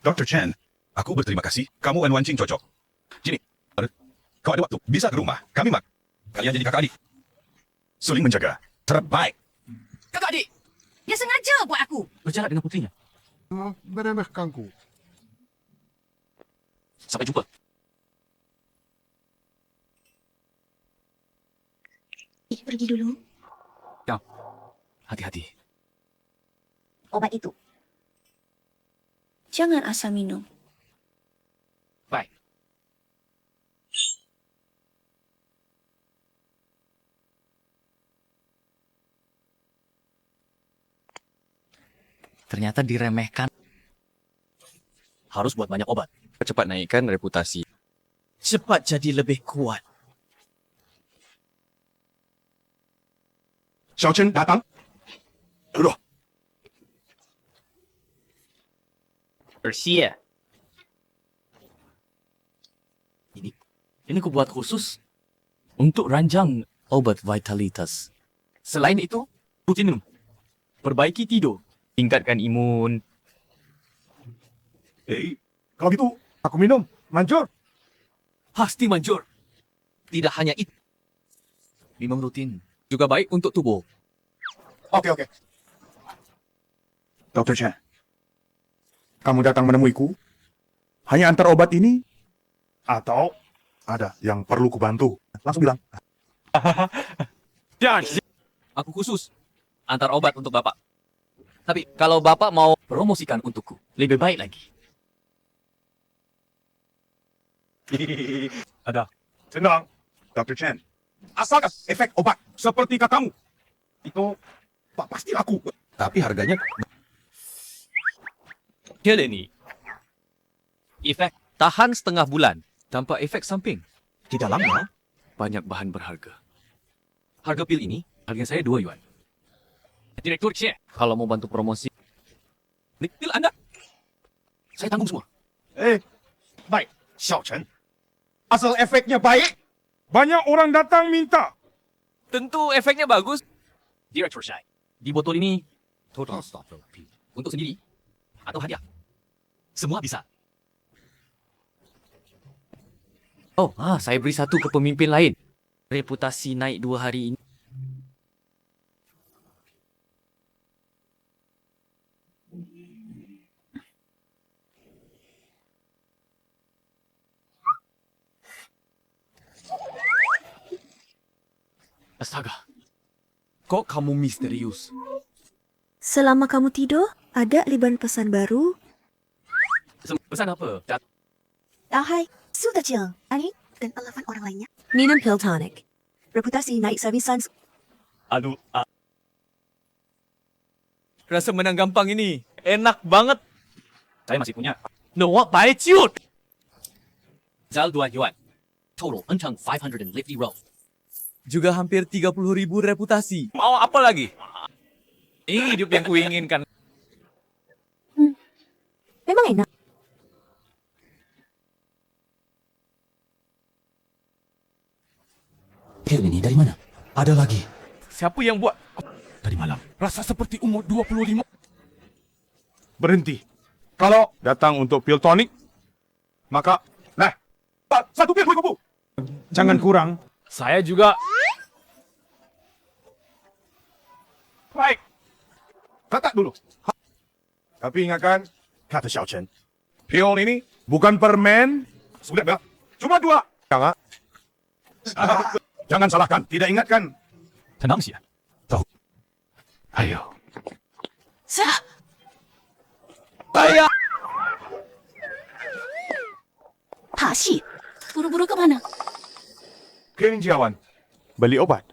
Dr. Chen, aku berterima kasih. Kamu dan Wan Qing cocok. Sini, kau ada waktu. Bisa ke rumah. Kami mak. Kalian jadi kakak adik. Saling menjaga. Terbaik. Kakak adik, dia sengaja buat aku. Berjarak dengan putrinya. Meremehkanku. Sampai jumpa. Pergi dulu. Ya. Hati-hati. Obat itu. Jangan asal minum. Baik. Ternyata diremehkan. Harus buat banyak obat. Cepat naikkan reputasi. Cepat jadi lebih kuat. Xiao Chen datang. Duduk. Persia. Ini aku buat khusus untuk ranjang obat vitalitas. Selain itu, rutin minum. Perbaiki tidur. Tingkatkan imun. Kalau gitu, aku minum. Manjur. Pasti manjur. Tidak hanya itu. Minum rutin. Juga baik untuk tubuh. Oke. Dr. Chen, kamu datang menemuiku hanya antar obat ini? Atau ada yang perlu kubantu? Langsung bilang. Aku khusus antar obat untuk Bapak. Tapi kalau Bapak mau promosikan untukku, lebih baik lagi. Ada. Tenang, Dr. Chen. Asalkan efek obat seperti katamu, itu pasti laku. Tapi harganya... Kali ini, efek Tahan setengah bulan tanpa efek samping. di dalamnya, Banyak bahan berharga. harga pil ini, harga saya 2 yuan. Direktur Cie, Kalau mau bantu promosi, pil Anda, saya tanggung semua. Baik, Xiao Chen. Asal efeknya baik, banyak orang datang minta. tentu efeknya bagus. Direktur Shai, di botol ini, total stopper pil. Untuk sendiri, atau hadiah. Semua bisa. Oh, saya beri satu ke pemimpin lain. Reputasi naik 2 hari ini. Astaga. Kok kamu misterius? Selama kamu tidur, ada liban pesan baru? Pesan apa? Hai, sudah Jiang, Ani, dan 8 orang lainnya. Minum pil tonic. Reputasi naik servisan. Aduh, Rasa menang gampang ini. Enak banget. saya masih punya. No, buy ciut. Zal 2 yuan. Total uncang 550 row. Juga hampir 30.000 reputasi. Mau apa lagi? Ini hidup yang kuinginkan. Memang enak. Pil ini dari mana? Ada lagi. Siapa yang buat? Dari malam. Rasa seperti umur 25. Berhenti. Kalau datang untuk pil tonik, maka, nah, satu pil kubu. Jangan kurang. Saya juga. Baik. Kata dulu. Tapi ingatkan, kata Xiao Chen. Pil ini bukan permen. Sudah, cuma 2. Jangan. Jangan salahkan. Tidak ingatkan. Tenang sih. Tahu. Ayo. Ayah! Pak Shi, buru-buru ke mana? Kelinjiawan. Beli obat.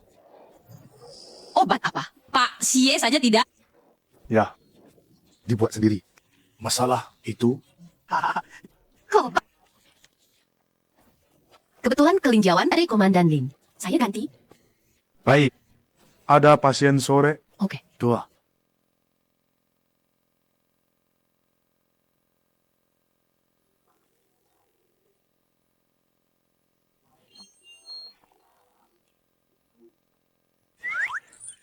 Obat apa? Pak Xie saja tidak. Ya. Dibuat sendiri. Masalah itu Kok? Kebetulan kelinjauan dari Komandan Lin. Saya ganti. baik. Ada pasien sore. Oke. Dua.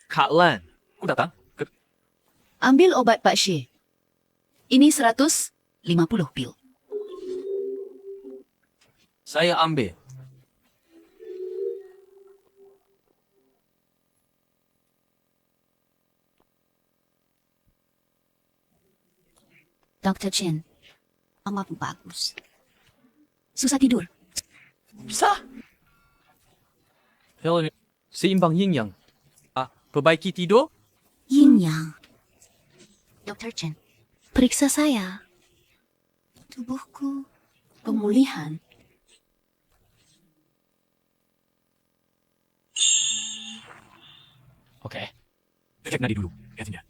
Kak Lan, aku datang. Ambil obat Pak Xie. Ini 150 pil. Saya ambil. Dr. Chen, Mama pun bagus. Susah tidur. Bisa. Hello, seimbang yin yang. Perbaiki tidur? Yin Yang. Dr. Chen, periksa saya. Tubuhku pemulihan. Oke. Cek nadi dulu. Ya tidak.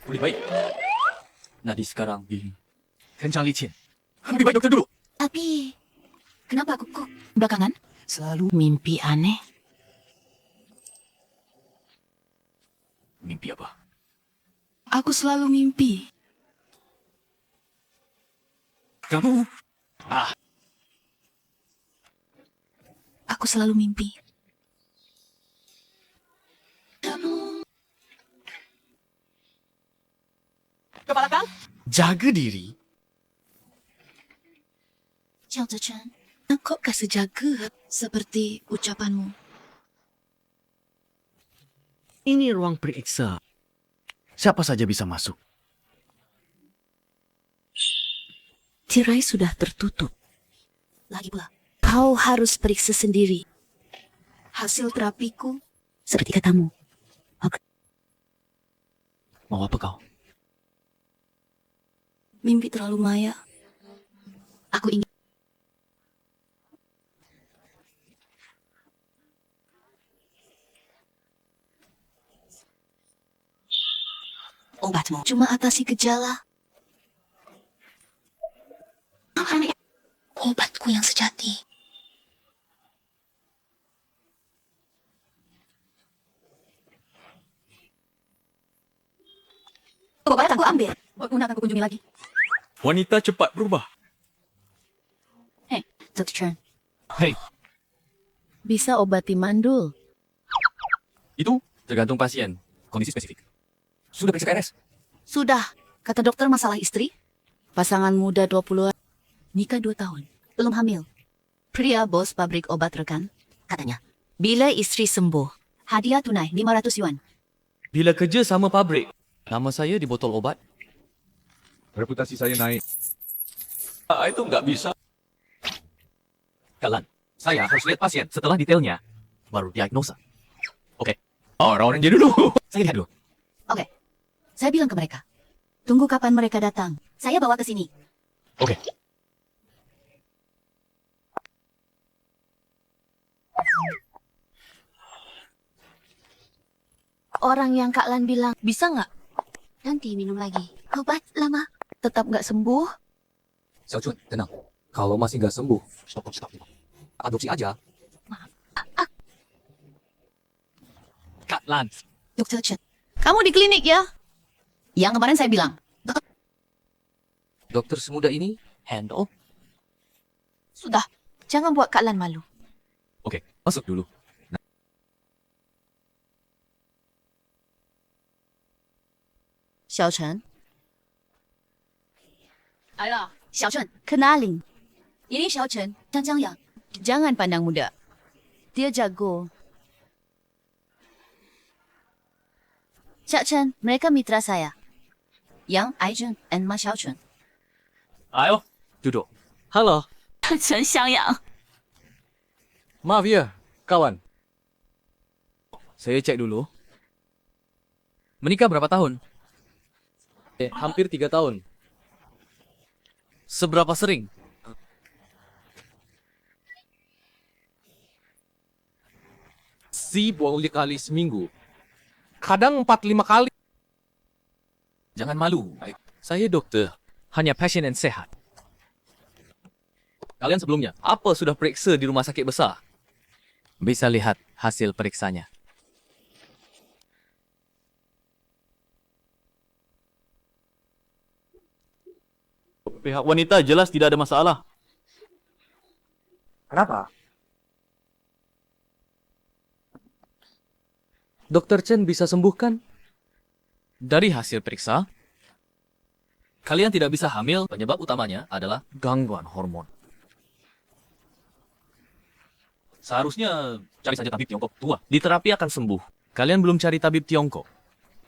Lebih baik. Nadi sekarang Kencang licin. Lebih baik dokter dulu. Tapi, kenapa aku kok belakangan selalu mimpi aneh? Mimpi apa? Aku selalu mimpi. Kamu? Aku selalu mimpi. Kepala Kang? Jaga diri. Xiao Zhechen, kok gak sejaga seperti ucapanmu? Ini ruang periksa. Siapa saja bisa masuk. Tirai sudah tertutup. Lagi pula, kau harus periksa sendiri. Hasil terapiku seperti katamu. Mau apa kau? Mimpi terlalu maya. Aku ingin. Obatmu cuma atasi gejala. Obatku yang sejati. Obat aku ambil. Guna akan kunjungi lagi. Wanita cepat berubah. Hei, Dr. Chen. Hei, Bisa obati mandul. itu tergantung pasien. Kondisi spesifik. Sudah periksa KRS? Sudah, kata dokter masalah istri. Pasangan muda 20-an. Nikah 2 tahun. Belum hamil. Pria bos pabrik obat rekan. Katanya, bila istri sembuh, hadiah tunai 500 yuan. Bila kerja sama pabrik, nama saya di botol obat. Reputasi saya naik. Itu nggak bisa. Kalan, saya harus lihat pasien setelah detailnya. Baru diagnosa. Oke. Orang-orang jadi dulu. Saya lihat dulu. Oke, saya bilang ke mereka. Tunggu kapan mereka datang. Saya bawa ke sini. Oke. Orang yang Kak Lan bilang, bisa nggak? Nanti minum lagi. Obat lama. Tetap nggak sembuh. Xiao Chun, tenang. Kalau masih nggak sembuh, stop. Adopsi aja. Kak Lan. Dr. Chen, kamu di klinik ya? Yang kemarin saya bilang. Dokter semuda ini handle. Sudah, jangan buat Kak Lan malu. Oke, masuk dulu. Xiao Chen. Ayolah, Xiao Chen, kenalin. Ini Xiao Chen, Zhang Yang. Jangan pandang muda. Dia jago. Cak Chen, mereka mitra saya. Yang Aijun and Ma Xiaochun. Ayo, duduk. Halo. Chen Xiangyang. Maaf ya, kawan. Saya cek dulu. Menikah berapa tahun? Hampir 3 tahun. Seberapa sering? Boleh kali seminggu. Kadang 4-5 kali. Jangan malu. Saya doktor. Hanya pasien yang sehat. Kalian sebelumnya, apa sudah periksa di rumah sakit besar? Bisa lihat hasil periksanya. Pihak wanita jelas tidak ada masalah. Kenapa? Dr. Chen bisa sembuhkan? Dari hasil periksa, kalian tidak bisa hamil. Penyebab utamanya adalah gangguan hormon. Seharusnya cari saja tabib Tiongkok tua. Di terapi akan sembuh. Kalian belum cari tabib Tiongkok?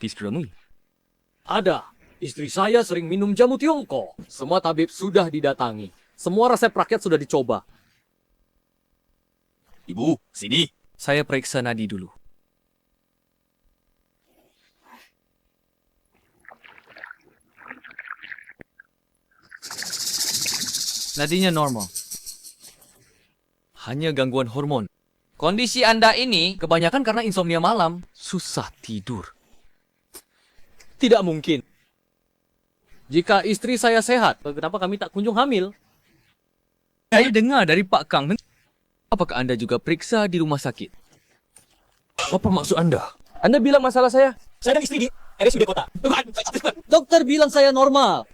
Distremui. Ada. Istri saya sering minum jamu Tiongkok. Semua tabib sudah didatangi. Semua resep rakyat sudah dicoba. Ibu, sini. Saya periksa nadi dulu. Nadinya normal. Hanya gangguan hormon. Kondisi Anda ini kebanyakan karena insomnia malam. Susah tidur. Tidak mungkin. Jika istri saya sehat, kenapa kami tak kunjung hamil? Saya dengar dari Pak Kang. Apakah Anda juga periksa di rumah sakit? Apa maksud Anda? Anda bilang masalah saya. Saya dan istri di RSUD kota. Dokter bilang saya normal.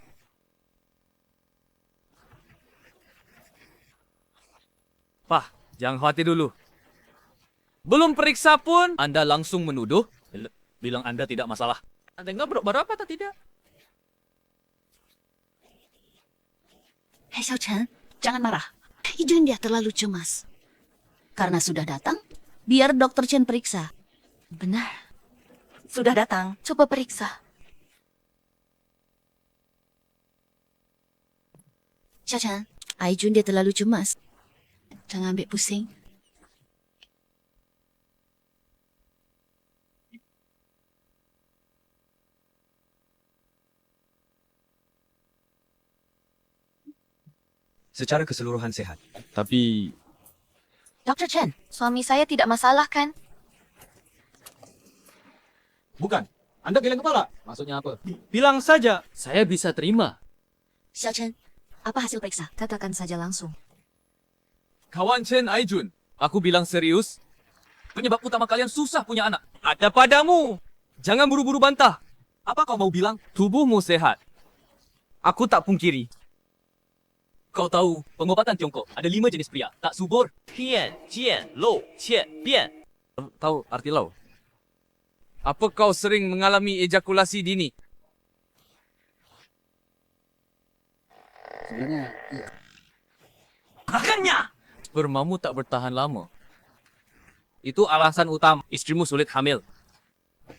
Pak, jangan khawatir dulu. Belum periksa pun, Anda langsung menuduh. Bilang Anda tidak masalah. Anda enggak berapa atau tidak? Hei Xiao-Chen, jangan marah. Ijun dia terlalu cemas. Karena sudah datang, biar Dr. Chen periksa. Benar. Sudah datang, coba periksa. Xiao-Chen, Aijun dia terlalu cemas. Jangan ambil pusing. Secara keseluruhan sehat. Tapi Dr. Chen, suami saya tidak masalah kan? bukan. Anda geleng kepala. Maksudnya apa? Bilang saja. Saya bisa terima. Xiao-Chen, apa hasil periksa? Katakan saja langsung. Kawan Chen Aijun, aku bilang serius. Penyebab utama kalian susah punya anak. Ada padamu. Jangan buru-buru bantah. Apa kau mau bilang? Tubuhmu sehat. Aku tak pungkiri. Kau tahu, pengobatan Tiongkok ada 5 jenis pria. Tak subur. Pian, jian, lou, qian, bian. Tahu arti lau? Apa kau sering mengalami ejakulasi dini? Sebenarnya, iya. Makanya! Spermamu tak bertahan lama. Itu alasan utama istrimu sulit hamil.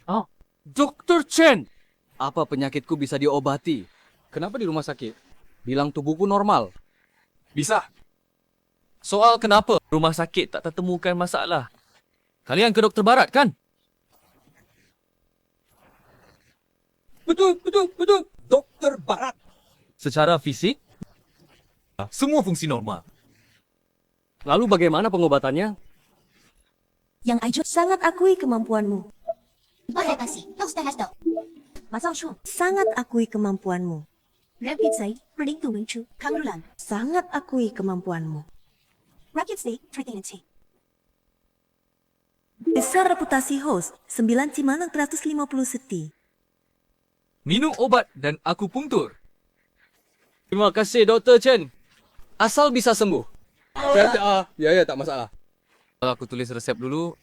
Oh, Dr. Chen! Apa penyakitku bisa diobati? Kenapa di rumah sakit? Bilang tubuhku normal. Bisa. Soal kenapa rumah sakit tak tertemukan masalah? Kalian ke dokter barat kan? Betul. Dokter barat. Secara fisik, semua fungsi normal. Lalu bagaimana pengobatannya? Yang Aijun sangat akui kemampuanmu. Sangat akui kemampuanmu. Rapid Say, Berding Wenchu, Kangrulan. Sangat akui kemampuanmu. Rapid Say, Tretinity. Besar reputasi host, 9 Cimalang 150 seti. Minum obat dan akupunktur. Terima kasih Dr. Chen. Asal bisa sembuh. Ya, tak masalah. Kalau aku tulis resep dulu,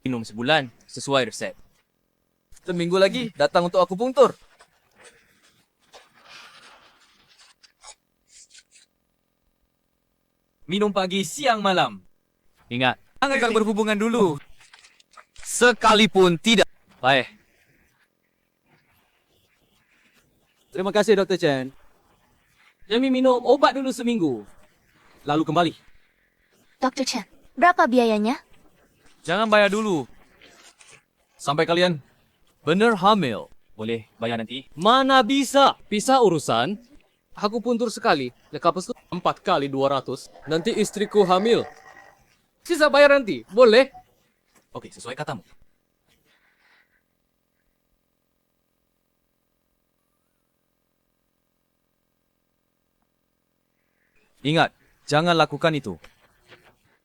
minum sebulan sesuai resep. Seminggu lagi datang untuk akupunktur. Minum pagi, siang, malam. Ingat, jangan berhubungan dulu. Sekalipun tidak. Baik. Terima kasih, Dr. Chen. Jami minum obat dulu seminggu. Lalu kembali. Dr. Chen, berapa biayanya? Jangan bayar dulu. Sampai kalian benar hamil. Boleh bayar nanti? Mana bisa. Pisah urusan. Aku puntur sekali. Lepas itu 4 kali 200. Nanti istriku hamil. Sisa bayar nanti. Boleh? Oke, sesuai katamu. Ingat, jangan lakukan itu.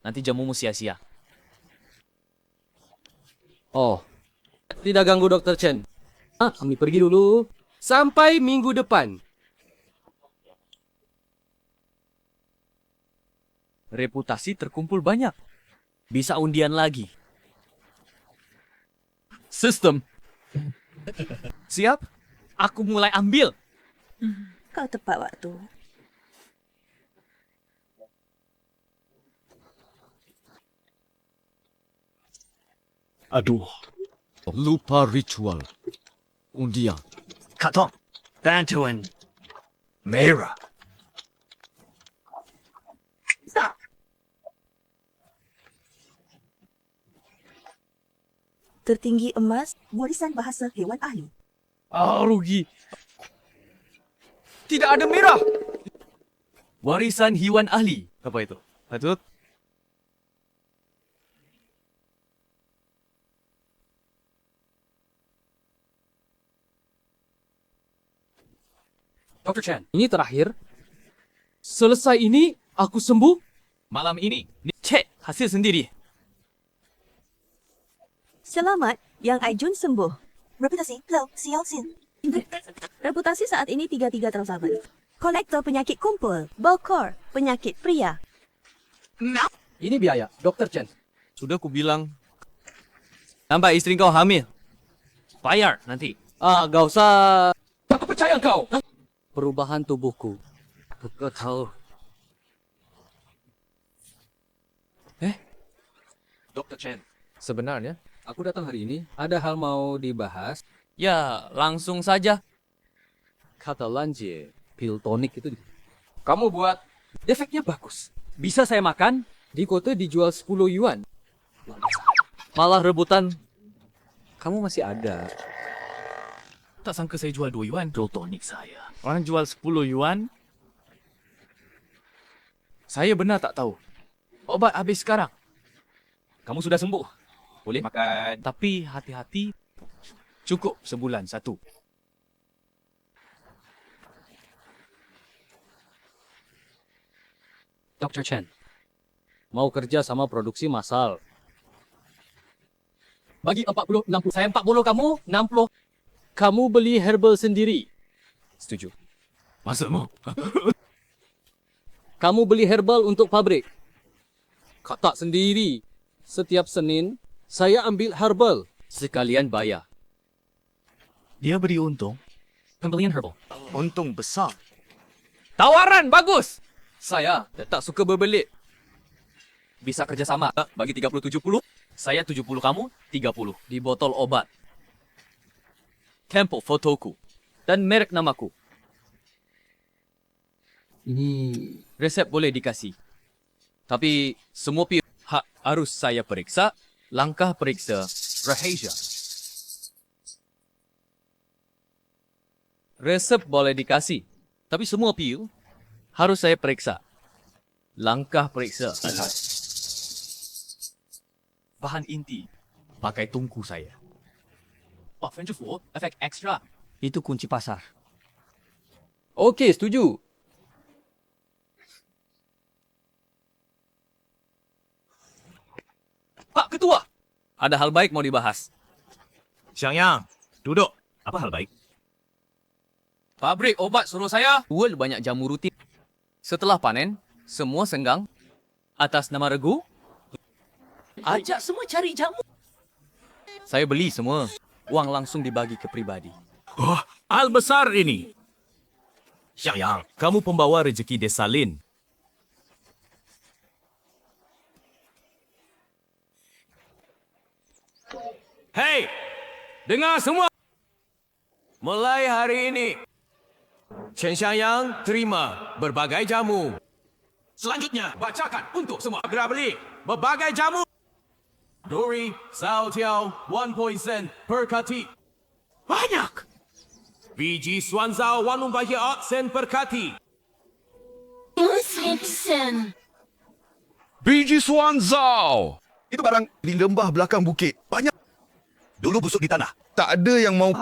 Nanti jamumu sia-sia. Oh, tidak ganggu Dr. Chen. Kami pergi dulu. Sampai minggu depan. Reputasi terkumpul banyak. Bisa undian lagi. Sistem. Siap? Aku mulai ambil. Kau tepat waktu. Aduh. Lupa ritual. Undian. Kak Tong, bantuan. Merah. Tertinggi emas, warisan bahasa hewan ahli. Rugi. Tidak ada merah. Warisan hewan ahli. Apa itu? Patut. Dr. Chen, ini terakhir. Selesai ini, aku sembuh. Malam ini, cek hasil sendiri. Selamat, Yang Aijun sembuh. Reputasi, Lau Xiao Xin. Reputasi saat ini 33 terus aman. Kolektor penyakit kumpul. Bokor, penyakit pria. Ini biaya, Dr. Chen. Sudah ku bilang. Nampak istri kau hamil. Bayar nanti. Gak usah. Aku percaya kau. Perubahan tubuhku. Kau tahu. Dr. Chen. Sebenarnya, aku datang hari ini. Ada hal mau dibahas. Ya, langsung saja. Kata Lanjie, pil tonik itu. Kamu buat. Efeknya bagus. Bisa saya makan. Di kota dijual 10 yuan. Malah rebutan. Kamu masih ada. Tak sangka saya jual 2 yuan. Pil tonik saya. Orang jual 10 yuan. Saya benar tak tahu. Obat habis sekarang. Kamu sudah sembuh. Boleh makan. Tapi hati-hati. Cukup sebulan 1. Dr. Chen. Mau kerja sama produksi massal. Bagi 40, 60. Saya 40, kamu 60. Kamu beli herbal sendiri. Setuju. Maksudmu? Kamu beli herbal untuk pabrik. Kata sendiri. Setiap Senin, saya ambil herbal. Sekalian bayar. Dia beri untung. Pembelian herbal. Untung besar. Tawaran bagus. Saya tak suka berbelit. Bisa kerjasama. Bagi 30-70. Saya 70, kamu 30. Di botol obat. Tempo fotoku. Dan merek namaku. Ini resep boleh dikasih. Tapi semua pihak harus saya periksa. Langkah periksa rahasia. Resep boleh dikasih. Tapi semua pil harus saya periksa. Langkah periksa. Bahan inti. Pakai tungku saya. Efek ekstra. Itu kunci pasar. Okey, setuju. Pak Ketua, ada hal baik mau dibahas. Xiang Yang, duduk. Apa hal baik? Pabrik obat suruh saya jual banyak jamu rutin. Setelah panen, semua senggang. Atas nama regu, ajak semua cari jamu. Saya beli semua. Uang langsung dibagi ke pribadi. Oh, hal besar ini. Xiang Yang, kamu pembawa rezeki desa Lin. Hei, dengar semua. Mulai hari ini, Chen Xiangyang terima berbagai jamu. Selanjutnya, bacakan untuk semua. Segera beli berbagai jamu. Duri, Sao Tiao, 1 sen per kati. Banyak! Biji Swanzao, 1 sen per kati. Sen. Biji Swanzao. Itu barang di lembah belakang bukit. Banyak. Dulu busuk di tanah. Tak ada yang mau...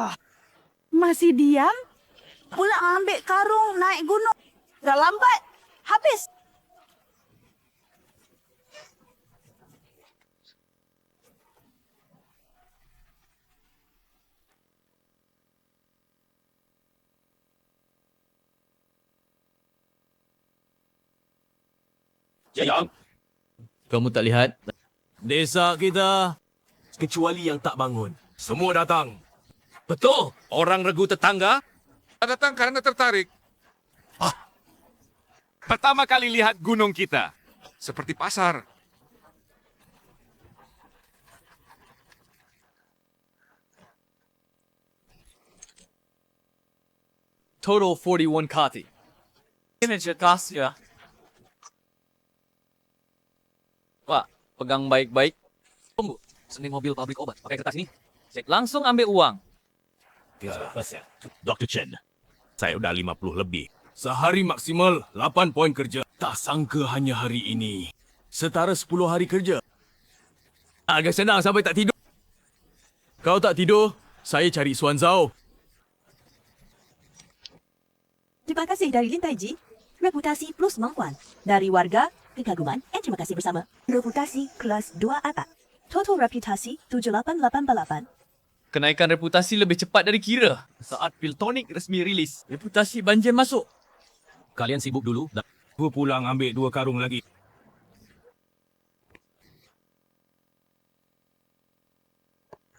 Masih diam? Pula ambil karung naik gunung. Dah lambat. Habis. Yang. Kamu tak lihat? Desa kita, kecuali yang tak bangun. Semua datang. Betul. Orang regu tetangga. Datang karena tertarik. Pertama kali lihat gunung kita. Seperti pasar. Total 41 kati. Ini cekas ya. Pak, pegang baik-baik. Tunggu, seni mobil pabrik obat. Pakai kertas ini. Cek langsung ambil uang. Dr. Chen, saya udah 50 lebih. Sehari maksimal 8 poin kerja. Tak sangka hanya hari ini. Setara 10 hari kerja. Agak senang sampai tak tidur. Kau tak tidur, saya cari Swanzao. Terima kasih dari Lin Taiji. Reputasi plus kemampuan. Dari warga, kekaguman, terima kasih bersama. Reputasi kelas 2A. Total reputasi 7888. Kenaikan reputasi lebih cepat dari kira. Saat pil tonik resmi rilis, reputasi banjir masuk. Kalian sibuk dulu. Gua pulang ambil 2 karung lagi.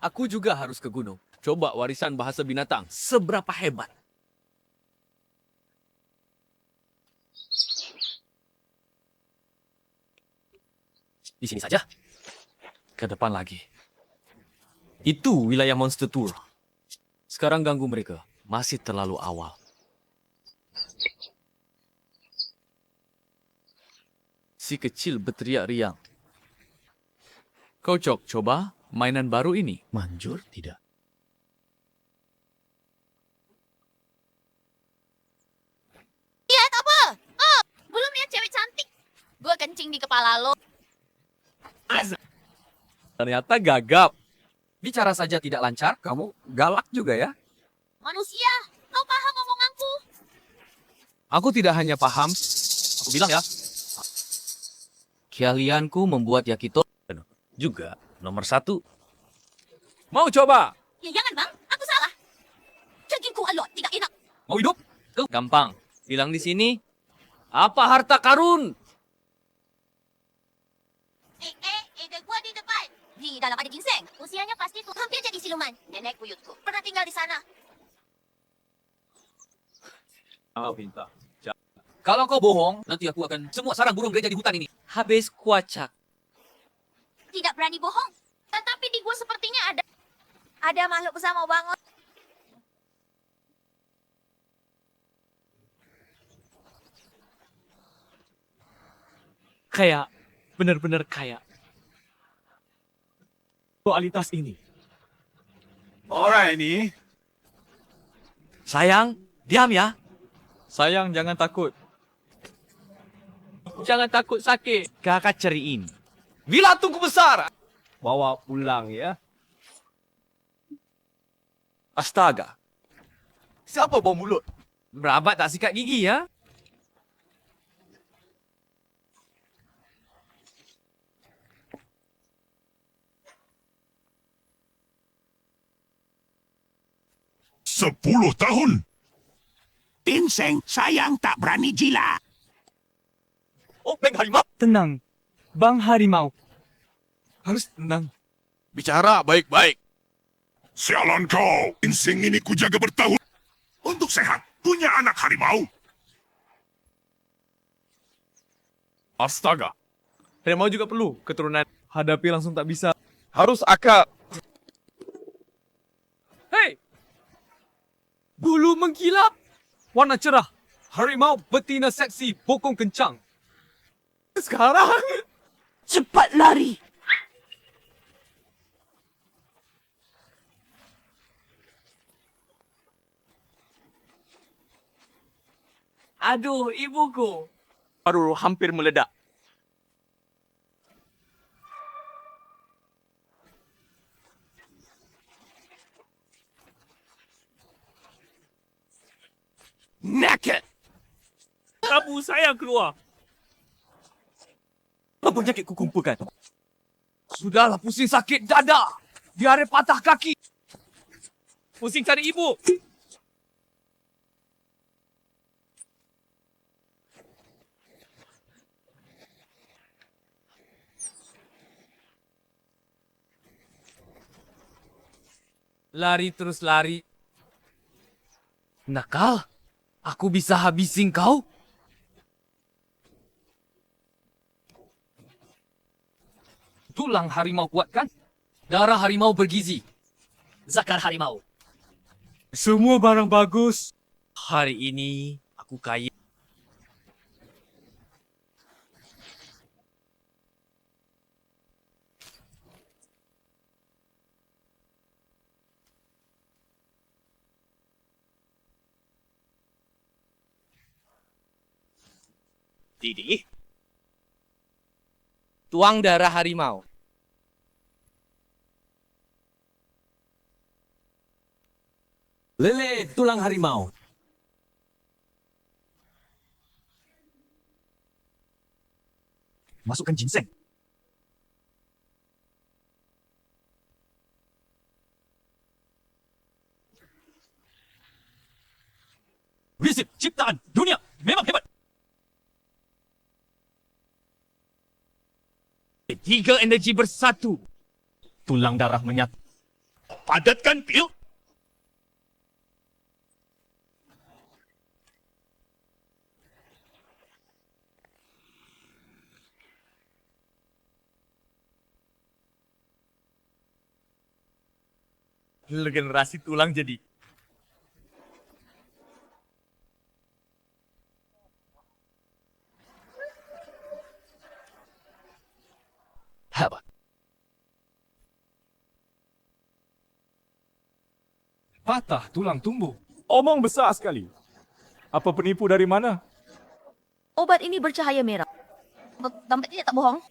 Aku juga harus ke gunung. Coba warisan bahasa binatang. Seberapa hebat. Di sini saja. Ke depan lagi. Itu wilayah Monster Tour. Sekarang ganggu mereka. Masih terlalu awal. Si kecil berteriak riang. Kau coba mainan baru ini. Manjur tidak? Lihat apa? Oh, belum lihat cewek cantik. Gua kencing di kepala lo. Ternyata gagap. Bicara saja tidak lancar, kamu galak juga ya? Manusia, kau paham omonganku? Aku tidak hanya paham, aku bilang ya. Keahlianku membuat yakito juga nomor 1. Mau coba? Ya jangan bang, aku salah. Dagingku alot, tidak enak. Mau hidup? Tuh, gampang. Bilang di sini, apa harta karun? Gua di depan. Di dalam ada ginseng. Usianya pasti tuh hampir jadi siluman. Nenek buyutku pernah tinggal di sana. Pintar. Kalau kau bohong, nanti aku akan semua sarang burung gereja di hutan ini. Habis kuacak. Tidak berani bohong. Tetapi di gua sepertinya ada makhluk besar mau bangun. Kayak, benar-benar kayak. Kualitas ini. Orang ini. Sayang, diam ya. Sayang, jangan takut. Jangan takut sakit. Kakak ceriin. Bila tungku besar. Bawa pulang ya. Astaga. Siapa bau mulut? Berabat tak sikat gigi ya. Sepuluh tahun. Ginseng, sayang tak berani jilat. Oh, Bang Harimau. Tenang. Bang Harimau. Harus tenang. Bicara baik-baik. Sialan kau. Ginseng ini kujaga bertahun. Untuk sehat, punya anak harimau. Astaga. Harimau juga perlu keturunan. Hadapi langsung tak bisa. Harus akal. Hei. Bulu mengkilap. Warna cerah. Harimau betina seksi bokong kencang. Sekarang Cepat lari. aduh ibuku. Baru hampir meledak. Naked! Abu saya keluar. Apa penyakit kukumpulkan? Sudahlah, pusing sakit dada. Diare patah kaki. Pusing cari ibu. Lari terus lari. Nakal? Aku bisa habisin kau? Tulang harimau kuat kan? Darah harimau bergizi. Zakar harimau. Semua barang bagus. Hari ini aku kaya. Didi, tuang darah harimau. Lele tulang harimau. Masukkan ginseng. Wizard ciptaan dunia memang hebat. Tiga energi bersatu. Tulang darah menyatu. Padatkan pil. Regenerasi tulang jadi. Hebat. Patah tulang tumbuh. Omong besar sekali. Apa penipu dari mana? Obat ini bercahaya merah. Tampaknya tak bohong.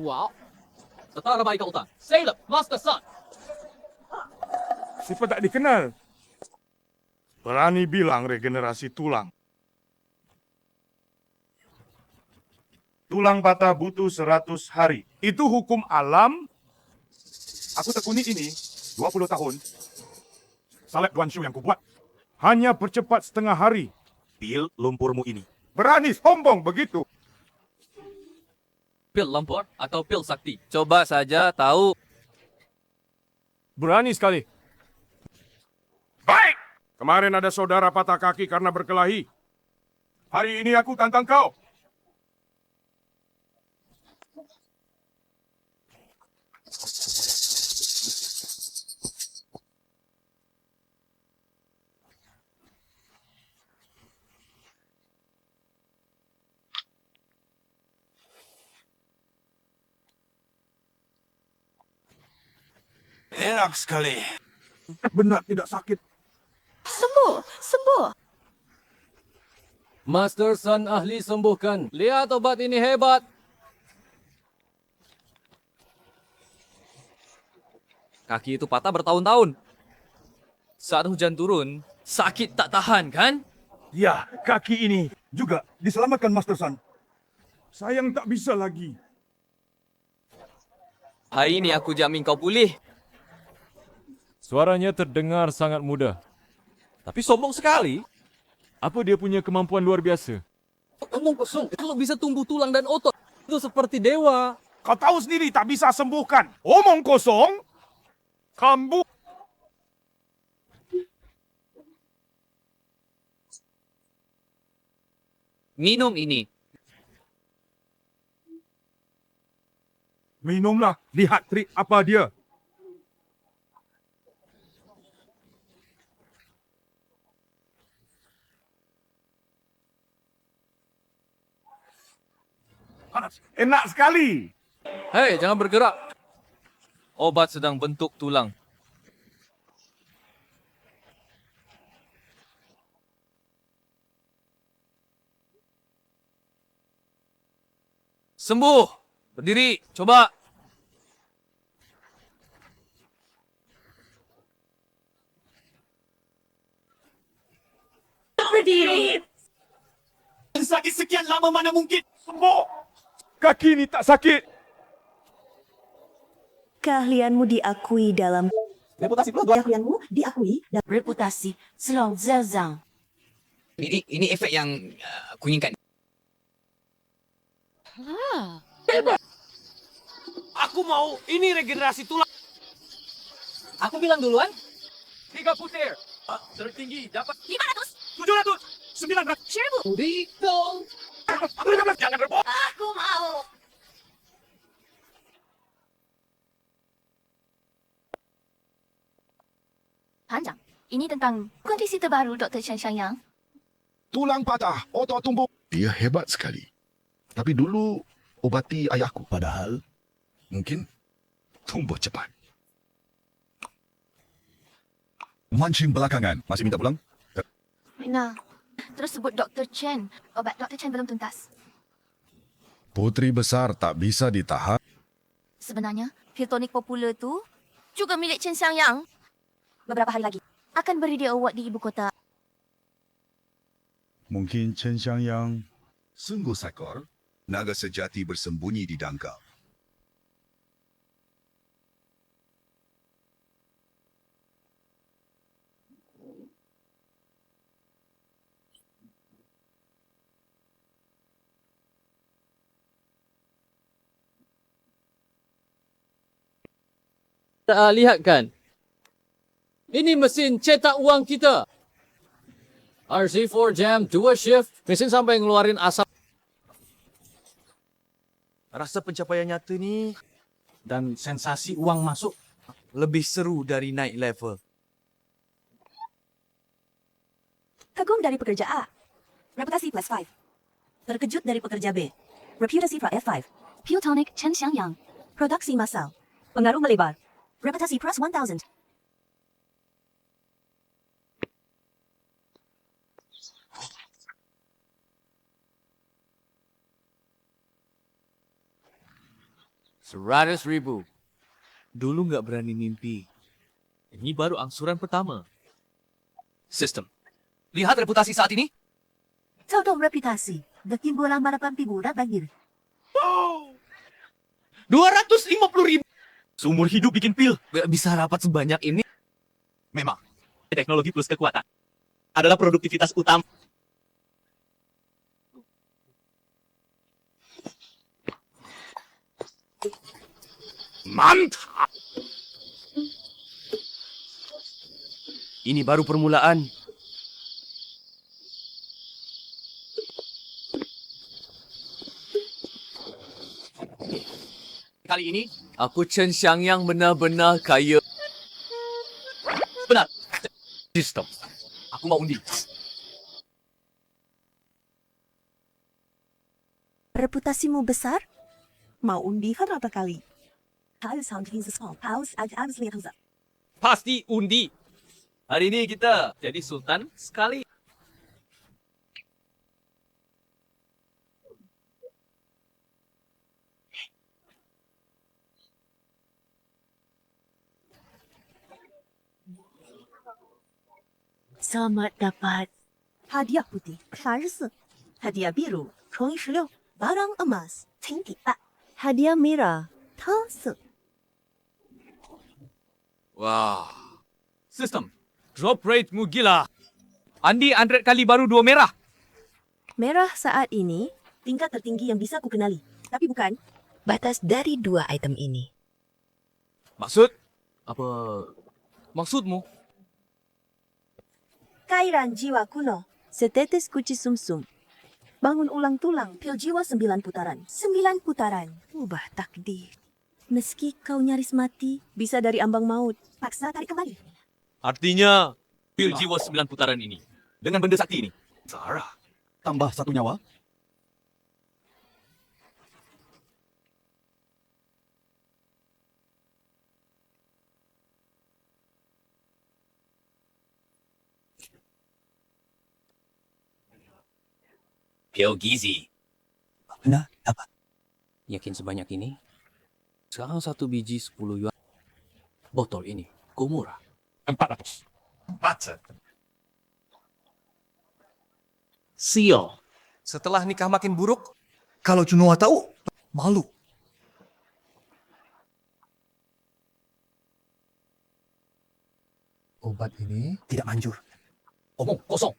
Wow. Setara baik kau tak. Caleb, Master Sun. Sifat tak dikenal. Berani bilang regenerasi tulang. Tulang patah butuh 100 hari. Itu hukum alam. Aku tekuni ini 20 tahun. Salep Duan Shu yang kubuat. Hanya percepat setengah hari. Pil lumpurmu ini. Berani sombong begitu. Pil lumpur atau pil sakti? Coba saja tahu. Berani sekali. Baik! Kemarin ada saudara patah kaki karena berkelahi. Hari ini aku tantang kau. Enak sekali. Benar tidak sakit. Sembuh, sembuh. Master Sun ahli sembuhkan. Lihat obat ini hebat. Kaki itu patah bertahun-tahun. Saat hujan turun, sakit tak tahan kan? Ya, kaki ini juga diselamatkan Master Sun. Sayang tak bisa lagi. Hari ini aku jamin kau pulih. Suaranya terdengar sangat mudah. Tapi sombong sekali. Apa dia punya kemampuan luar biasa? Omong kosong. Kalau bisa tumbuh tulang dan otot, itu seperti dewa. Kau tahu sendiri tak bisa sembuhkan. Omong kosong. Kambuh. Minum ini. Minumlah. Lihat trik apa dia. Panas. Enak sekali. Hei, jangan bergerak. Obat sedang bentuk tulang. Sembuh. Berdiri, coba. Berdiri. Sakit sekian lama mana mungkin sembuh. Kaki ini tak sakit. Keahlianmu diakui dalam... Keahlianmu diakui dalam... Reputasi Selong Zezang. Ini efek yang aku inginkan. Aku mau ini regenerasi tulang. Aku bilang duluan. 3 putir. Tertinggi dapat 500. 700. 900. 1000. Hitung. Jangan rebut. Aku mau. Panjang. Ini tentang kondisi terbaru Dr. Chen Xiangyang. Tulang patah, otot tumbuk. Dia hebat sekali. Tapi dulu obati ayahku. Padahal mungkin tumbuh cepat. Mancing belakangan. Masih minta pulang? Nah, terus sebut Dr. Chen. Obat Dr. Chen belum tuntas. Putri besar tak bisa ditahan. Sebenarnya, pil tonik popular tu juga milik Chen Xiangyang. Beberapa hari lagi akan beri dia award di ibu kota. Mungkin Chen Xiangyang sungguh sekor. Naga sejati bersembunyi di dangkal. Lihat kan? Ini mesin cetak uang kita. RC4 jam 2 shift. Mesin sampai ngeluarin asap. Rasa pencapaian nyata ni Dan sensasi uang masuk. lebih seru dari naik level. Kagum dari pekerja A. Reputasi plus 5. Terkejut dari pekerja B. Reputasi plus F5. Pil tonik Chen Xiangyang. Produksi massal. Pengaruh melebar. Reputasi plus 1000. $100,000. Dulu nggak berani mimpi. Ini baru angsuran pertama. Sistem. Lihat reputasi saat ini. Todong reputasi. Ketimbulan harapan figura banjir. 250,000. Seumur hidup bikin pil. Gak bisa rapat sebanyak ini. Memang. Teknologi plus kekuatan adalah produktivitas utama. Mantap. Ini baru permulaan. Kali ini, aku Chen Xiangyang benar-benar kaya. Benar. Sistem. Aku mau undi. Reputasimu besar? Mau undi berapa kali? Pasti undi. Hari ini kita jadi sultan sekali. Selamat dapat hadiah putih 34, hadiah biru 16, barang emas 4, hadiah merah 10. Wah. Sistem. Drop rate mu gila. Andi 100 kali baru 2 merah. Merah saat ini tingkat tertinggi yang bisa ku kenali. Tapi bukan batas dari 2 item ini. Maksud? Apa maksudmu? Kairan jiwa kuno, setetes kuci sumsum. Bangun ulang tulang, pil jiwa 9 putaran. 9 putaran, ubah takdir. Meski kau nyaris mati, bisa dari ambang maut. Paksa tarik kembali. Artinya, pil jiwa 9 putaran ini. Dengan benda sakti ini. Sarah, tambah 1 nyawa. Pil gizi. Benar? Apa? Yakin sebanyak ini? Sekarang 1 biji 10 yuan. Botol ini, murah. 400. Baca. Sial. Setelah nikah makin buruk, Kalau Cunua tahu, malu. Obat ini tidak manjur. Omong kosong.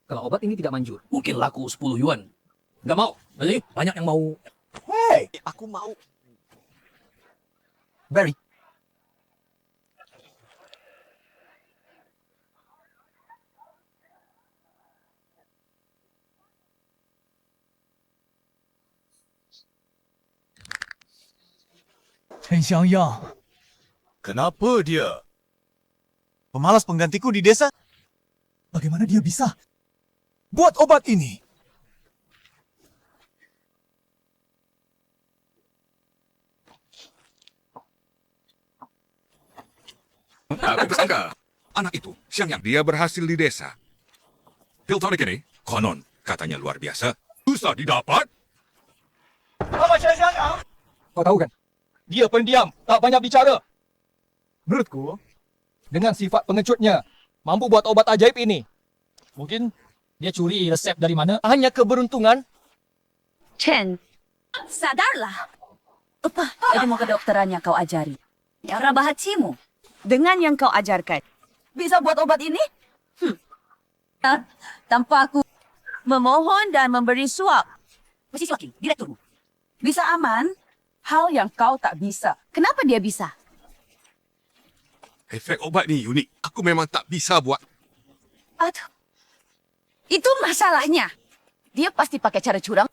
Kalau obat ini tidak manjur, mungkin laku 10 yuan. Nggak mau. Jadi banyak yang mau. Hey, aku mau. Barry. Chen Xiangyang. Kenapa dia? Pemalas penggantiku di desa? Bagaimana dia bisa buat obat ini? Aku bersangka anak itu siang yang dia berhasil di desa. Pil tonic ini konon katanya luar biasa. Susah didapat. Kau tahu kan? Dia pendiam, tak banyak bicara. Menurutku, dengan sifat pengecutnya, mampu buat obat ajaib ini. Mungkin dia curi resep dari mana? Hanya keberuntungan. Chen, sadarlah. Apa ilmu kedokteran yang kau ajari? Yang Rabahacimu. Dengan yang kau ajarkan, bisa buat obat ini? Tanpa aku memohon dan memberi suap. Mesti laki, direkturmu. Bisa aman, hal yang kau tak bisa. Kenapa dia bisa? Efek obat ni unik. Aku memang tak bisa buat. Aduh, itu masalahnya. Dia pasti pakai cara curang.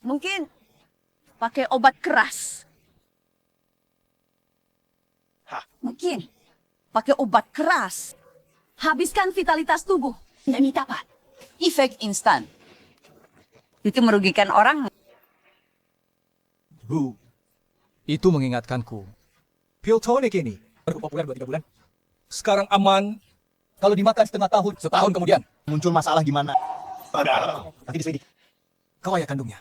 Mungkin pakai obat keras. Mungkin pakai obat keras. Habiskan vitalitas tubuh. Dan dapat efek instan. Itu merugikan orang. Bu, itu mengingatkanku. Pil tonic ini baru populer 2-3 bulan. Sekarang aman kalau dimakan setengah tahun, setahun kemudian. Muncul masalah gimana? Padahal nanti diselidik. Kau ayah kandungnya.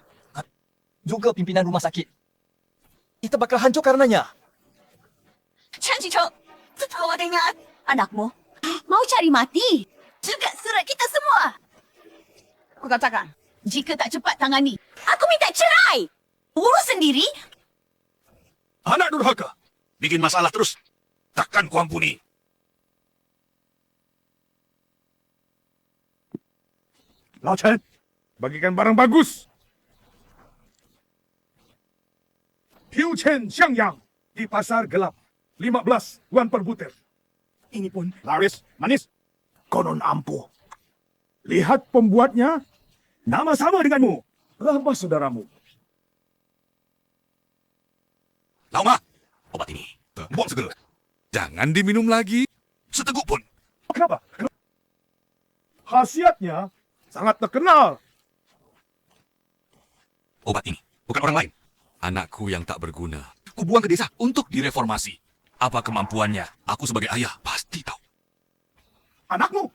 Juga pimpinan rumah sakit. Kita bakal hancur karenanya. Chen Qicheng, kau dengar? Anakmu mau cari mati. Juga surat kita semua. Aku katakan, jika tak cepat tangani, aku minta cerai. Urus sendiri. Anak durhaka. Bikin masalah terus. Takkan kuampuni. Lao Chen, bagikan barang bagus. Piu Chen Xiangyang di pasar gelap. 15 yuan per butir. Ini pun laris, manis, konon ampuh. Lihat pembuatnya, nama sama denganmu. Lama saudaramu. Lama, obat ini. Buang segera. Jangan diminum lagi. Seteguk pun. Kenapa? Khasiatnya sangat terkenal. Obat ini bukan orang lain. Anakku yang tak berguna. Kubuang ke desa untuk direformasi. Apa kemampuannya? Aku sebagai ayah pasti tahu. Anakmu?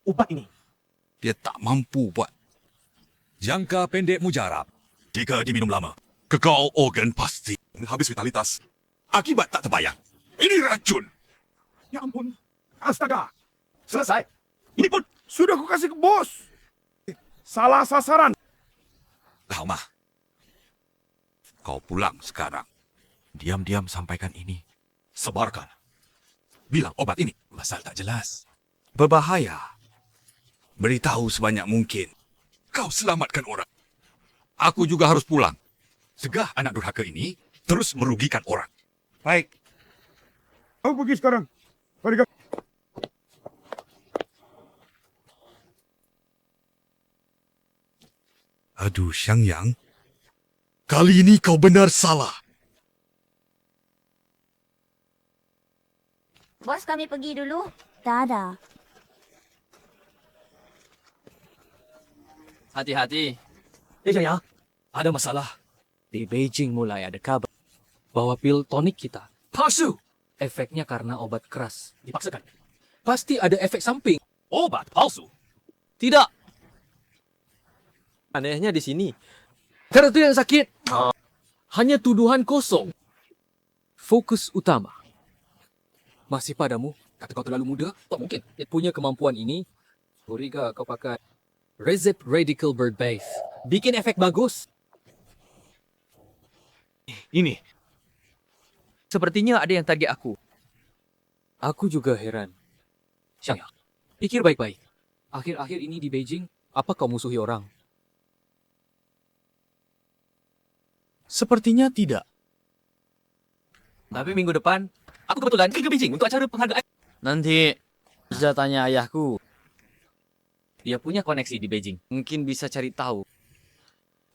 Obat ini. Dia tak mampu buat. Jangka pendek mujarab. Jika diminum lama, kekal organ pasti habis vitalitas. Akibat tak terbayang. Ini racun. Ya ampun. Astaga. Selesai. Ini pun sudah aku kasih ke bos. Salah sasaran. Lama. Kau pulang sekarang. Diam-diam sampaikan ini. Sebarkan. Bilang obat ini masal tak jelas. Berbahaya. Beritahu sebanyak mungkin. Kau selamatkan orang. Aku juga harus pulang. Segah anak durhaka ini terus merugikan orang. Baik. Kau pergi sekarang. Mari. Aduh, Xiangyang. Kali ini kau benar salah. Bos, kami pergi dulu. Dadah. Hati-hati. Xiangyang, ada masalah. Di Beijing mulai ada kabar bahwa pil tonik kita palsu. Efeknya karena obat keras. Dipaksakan. pasti ada efek samping. Obat palsu? Tidak. Anehnya di sini. Karena itu yang sakit. Hanya tuduhan kosong. Fokus utama. Masih padamu. Kata kau terlalu muda. Tak mungkin. Dia punya kemampuan ini. Origa kau pakai Resep Radical Bird Bath. Bikin efek bagus. Ini. Sepertinya ada yang target aku. Aku juga heran. Xiangyang, pikir baik-baik. Akhir-akhir ini di Beijing, apa kau musuhi orang? Sepertinya tidak. Tapi minggu depan, aku kebetulan pergi ke Beijing untuk acara penghargaan. Nanti, bisa tanya ayahku. Dia punya koneksi di Beijing. Mungkin bisa cari tahu.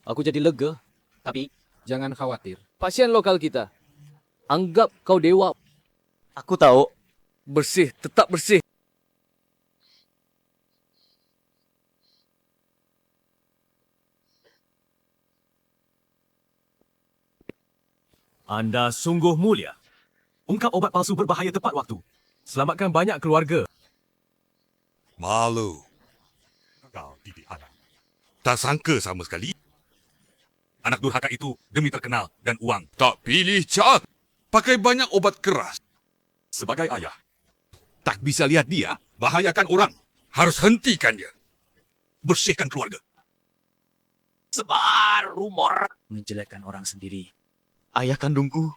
Aku jadi lega. Tapi, jangan khawatir. Pasien lokal kita. Anggap kau dewa. Aku tahu. Bersih, tetap bersih. Anda sungguh mulia. Ungkap obat palsu berbahaya tepat waktu. Selamatkan banyak keluarga. Malu. Kau didik anak. Tak sangka sama sekali. Anak durhaka itu demi terkenal dan uang. Tak pilih cat. Pakai banyak obat keras. Sebagai ayah, tak bisa lihat dia bahayakan orang. Harus hentikan dia. Bersihkan keluarga. Sebar rumor. Menjelekkan orang sendiri. Ayah kandungku.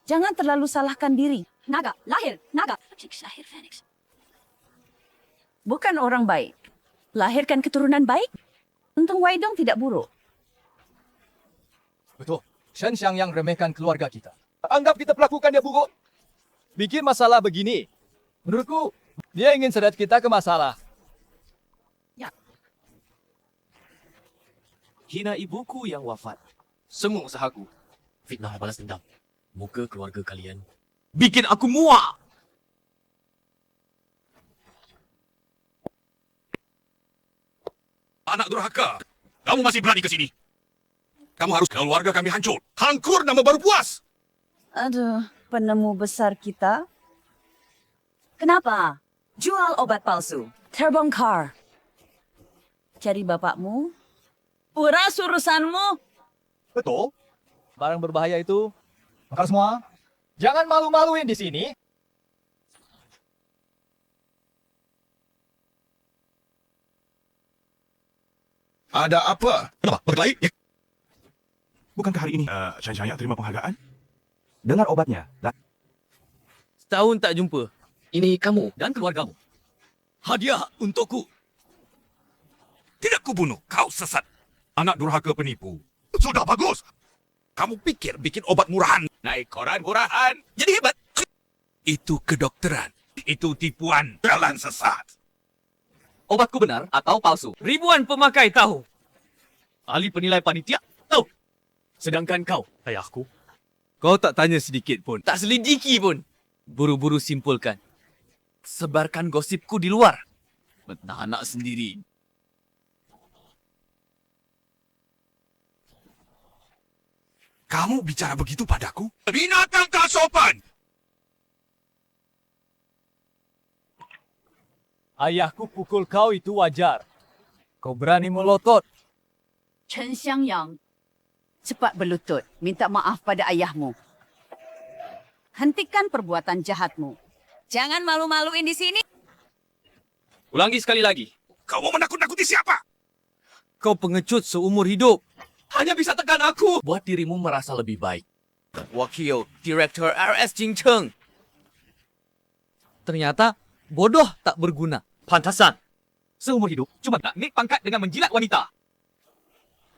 Jangan terlalu salahkan diri. Naga, lahir, naga. Lahir Phoenix. Bukan orang baik. Lahirkan keturunan baik. Untung Waidong tidak buruk. Betul. Shen Xiangyang remehkan keluarga kita. Anggap kita pelakukan dia buruk. Bikin masalah begini. Menurutku, dia ingin seret kita ke masalah. Ya. Hina ibuku yang wafat. Semua usahaku. Fitnah balas dendam. Muka keluarga kalian. Bikin aku muak. Anak durhaka. Kamu masih berani ke sini. Kamu harus keluarga kami hancur. Hangkur nama baru puas. Aduh, penemu besar kita. Kenapa? Jual obat palsu. Terbongkar. Cari bapakmu. Uras urusanmu. Betul. Barang berbahaya itu. Maka semua, jangan malu-maluin di sini. Ada apa? Kenapa? Berkelahi? Bukankah hari ini Shen Xiangyang terima penghargaan? Dengar obatnya. Setahun tak jumpa. Ini kamu dan keluargamu. Hadiah untukku. Tidak kubunuh. Kau sesat. Anak durhaka penipu. Sudah bagus. Kamu pikir bikin obat murahan. Naik koran murahan. Jadi hebat. Itu kedokteran. Itu tipuan. Jalan sesat. Obatku benar atau palsu? Ribuan pemakai tahu. Ahli penilai panitia tahu. Sedangkan kau, ayahku. Kau tak tanya sedikit pun. Tak selidiki pun. Buru-buru simpulkan. Sebarkan gosipku di luar. Betah anak sendiri. Kamu bicara begitu padaku? Binatang tak sopan! Ayahku pukul kau itu wajar. Kau berani melotot. Chen Xiangyang, cepat berlutut. Minta maaf pada ayahmu. Hentikan perbuatan jahatmu. Jangan malu-maluin di sini. Ulangi sekali lagi. Kau mau menakut-nakuti siapa? Kau pengecut seumur hidup. Hanya bisa tekan aku. Buat dirimu merasa lebih baik. Wakil Direktur RS Jing Cheng. Ternyata bodoh tak berguna. Pantasan. Seumur hidup cuma nak naik pangkat dengan menjilat wanita.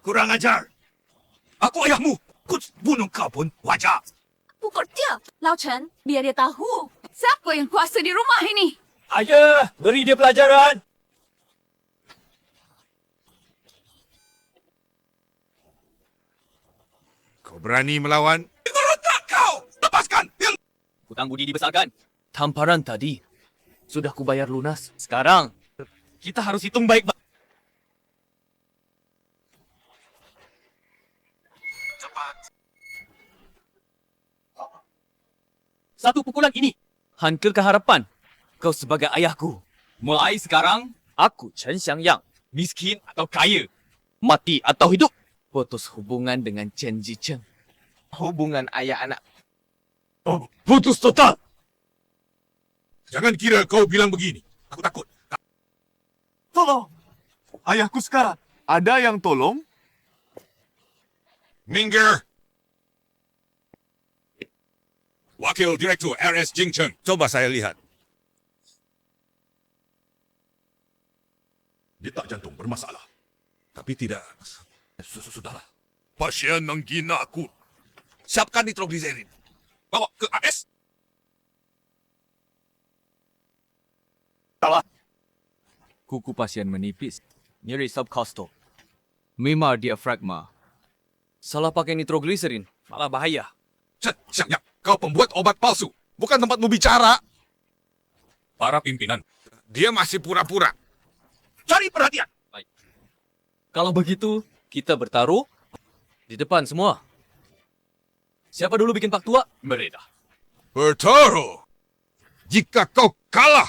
Kurang ajar. Aku ayahmu. Ku bunuh kau pun wajar. Pukul dia. Lao Chen, biar dia tahu. Siapa yang kuasa di rumah ini? Ayah, beri dia pelajaran. Kau berani melawan? Berontak kau! Lepaskan! Hutang budi dibesarkan. Tamparan tadi sudah kubayar lunas. Sekarang kita harus hitung baik-baik. satu pukulan ini. Hancur keharapan. Kau sebagai ayahku. Mulai sekarang, aku Chen Xiangyang. Miskin atau kaya. Mati atau hidup. Putus hubungan dengan Chen Zicheng. Hubungan ayah anak. Oh, putus total. Jangan kira kau bilang begini. Aku takut. Tolong. Ayahku sekarang. Ada yang tolong? Minggir. Wakil Direktur RS Jingcheng. Coba saya lihat. Detak jantung bermasalah. Tapi tidak. Sudahlah. Pasien menghina aku. Siapkan nitrogliserin. Bawa ke AS. Salah. Kuku pasien menipis. Nyeri subcostal. Memar diafragma. Salah pakai nitrogliserin. Malah bahaya. Chen Xiangyang, kau pembuat obat palsu. Bukan tempatmu bicara. Para pimpinan, dia masih pura-pura. Cari perhatian. Kalau begitu, kita bertaruh di depan semua. Siapa dulu bikin pak tua? Mereda. Bertaruh. Jika kau kalah,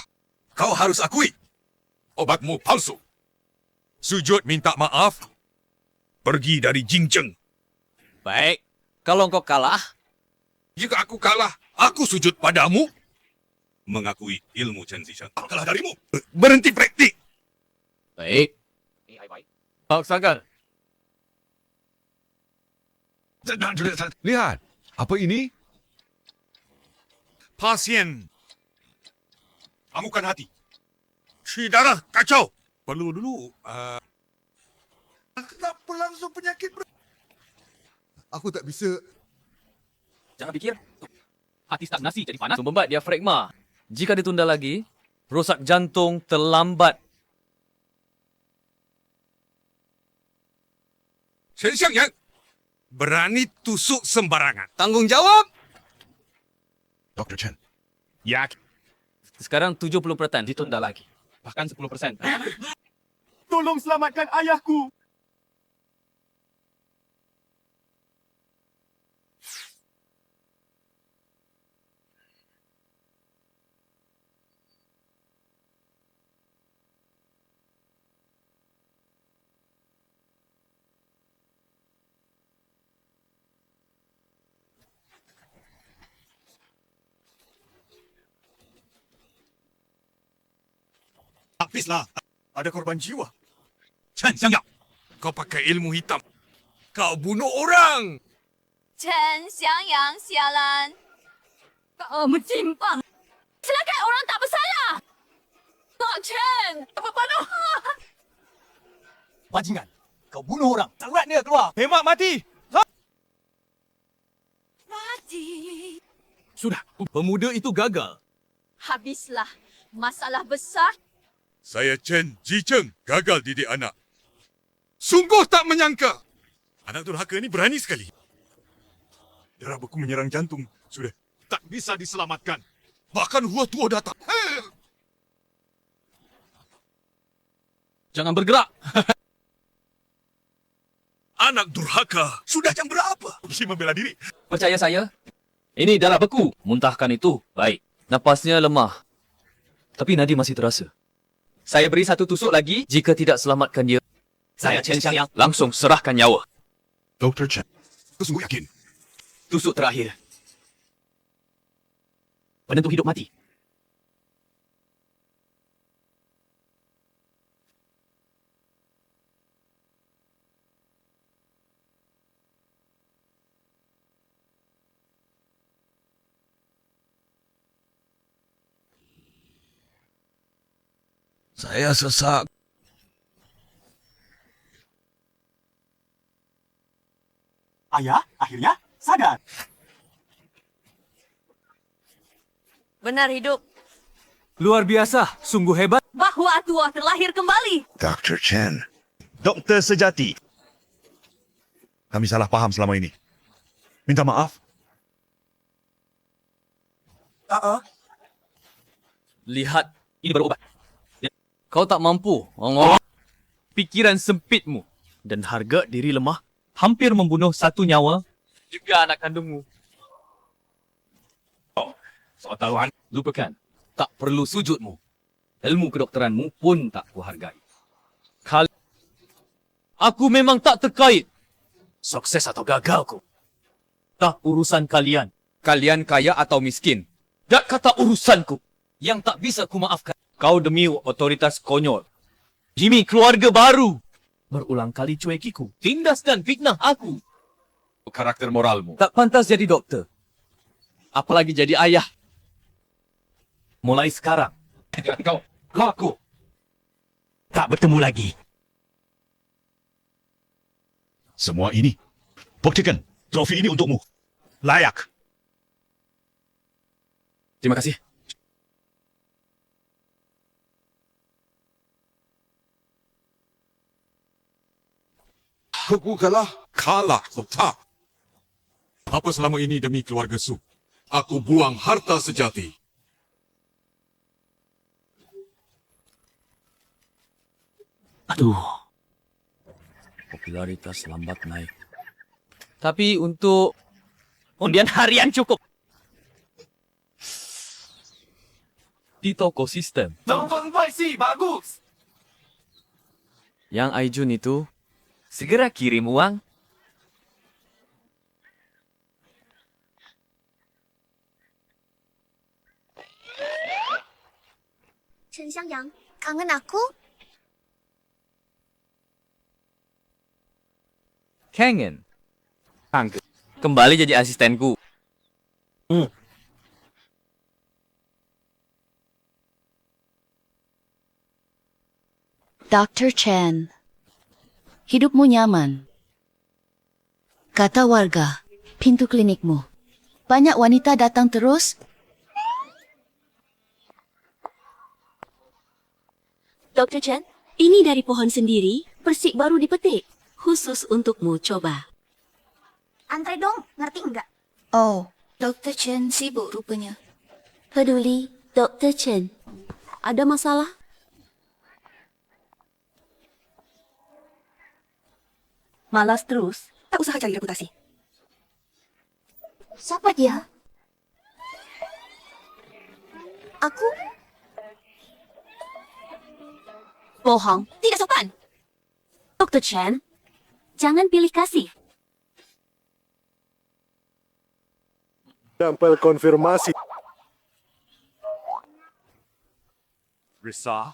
kau harus akui obatmu palsu. Sujud minta maaf. Pergi dari Jingcheng. Baik. Kalau engkau kalah, jika aku kalah, aku sujud padamu. Mengakui ilmu Chen Zicheng. Kalah darimu. Berhenti praktik. baik. Paksakan. Lihat. Apa ini? Pasien. Amukan hati. Si darah kacau. Perlu dulu. Kenapa langsung penyakit? Aku tak bisa. Jangan fikir. Hati stagnasi jadi panas. Sumbat diafragma. Jika ditunda lagi, rosak jantung terlambat. Chen Xiangyang, berani tusuk sembarangan. Tanggung jawab. Dr. Chen. Ya. Sekarang 70% ditunda lagi. Bahkan 10%. Tolong selamatkan ayahku. Habislah. Ada korban jiwa. Chen Xiangyang, kau pakai ilmu hitam. Kau bunuh orang. Chen Xiangyang sialan. Kamu cimpang. Silakan orang tak bersalah. Tok Chen, apa panah? Bajingan, kau bunuh orang. Surat dia keluar. Hemat mati. Mati. Sudah, pemuda itu gagal. Habislah. Masalah besar. Saya Chen Zicheng, gagal didik anak. Sungguh tak menyangka. Anak durhaka ini berani sekali. Darah beku menyerang jantung. Sudah tak bisa diselamatkan. Bahkan Hua Tuo datang. Jangan bergerak. Anak durhaka. Sudah jam berapa? Mesti membela diri. Percaya saya. Ini darah beku. Muntahkan itu. Baik. Napasnya lemah. Tapi nadi masih terasa. Saya beri satu tusuk lagi. Jika tidak selamatkan dia, saya Chen Xiangyang langsung serahkan nyawa. Dr. Chen, kau sungguh yakin? Tusuk terakhir. Penentu hidup mati. Saya sesak. Ayah, akhirnya sadar. Benar hidup. Luar biasa, sungguh hebat. Bahwa Tua terlahir kembali. Dr. Chen. Doktor sejati. Kami salah faham selama ini. Minta maaf. Lihat, ini baru obat. Kau tak mampu mengolong pikiran sempitmu dan harga diri lemah hampir membunuh satu nyawa juga anak kandungmu. Sotawan, lupakan. Tak perlu sujudmu. Ilmu kedokteranmu pun tak kuhargai. Aku memang tak terkait. Sukses atau gagalku. Tak urusan kalian. Kalian kaya atau miskin. Tak kata urusanku. Yang tak bisa ku maafkan. Kau demi otoritas konyol. Jimmy keluarga baru. Berulang kali cuekiku. Tindas dan fitnah aku. Karakter moralmu. Tak pantas jadi doktor. Apalagi jadi ayah. Mulai sekarang. Kau, aku. Tak bertemu lagi. Semua ini. Buktikan. Trofi ini untukmu. Layak. Terima kasih. Aku kalah, tak. Apa selama ini demi keluarga Su? Aku buang harta sejati. Aduh. Popularitas lambat naik. Tapi untuk undian harian cukup. Di toko sistem. Bagus. Yang Aijun itu segera kirim uang. Chen Xiangyang, kangen aku? Kangen. Kembali jadi asistenku. Dr. Chen, hidupmu nyaman. Kata warga, pintu klinikmu. Banyak wanita datang terus. Dr. Chen, ini dari pohon sendiri, persik baru dipetik. Khusus untukmu, coba. Antre dong, ngerti enggak? Oh, Dr. Chen sibuk rupanya. Peduli, Dr. Chen. Ada masalah? Malas terus, tak usah cari reputasi. Siapa dia? Aku? Bohong, tidak sopan. Dr. Chen, jangan pilih kasih. Sampel konfirmasi. Risa,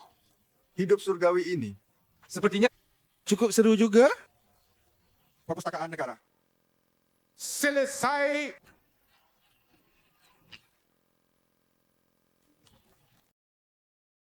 hidup surgawi ini sepertinya cukup seru juga. Perpustakaan negara. Selesai.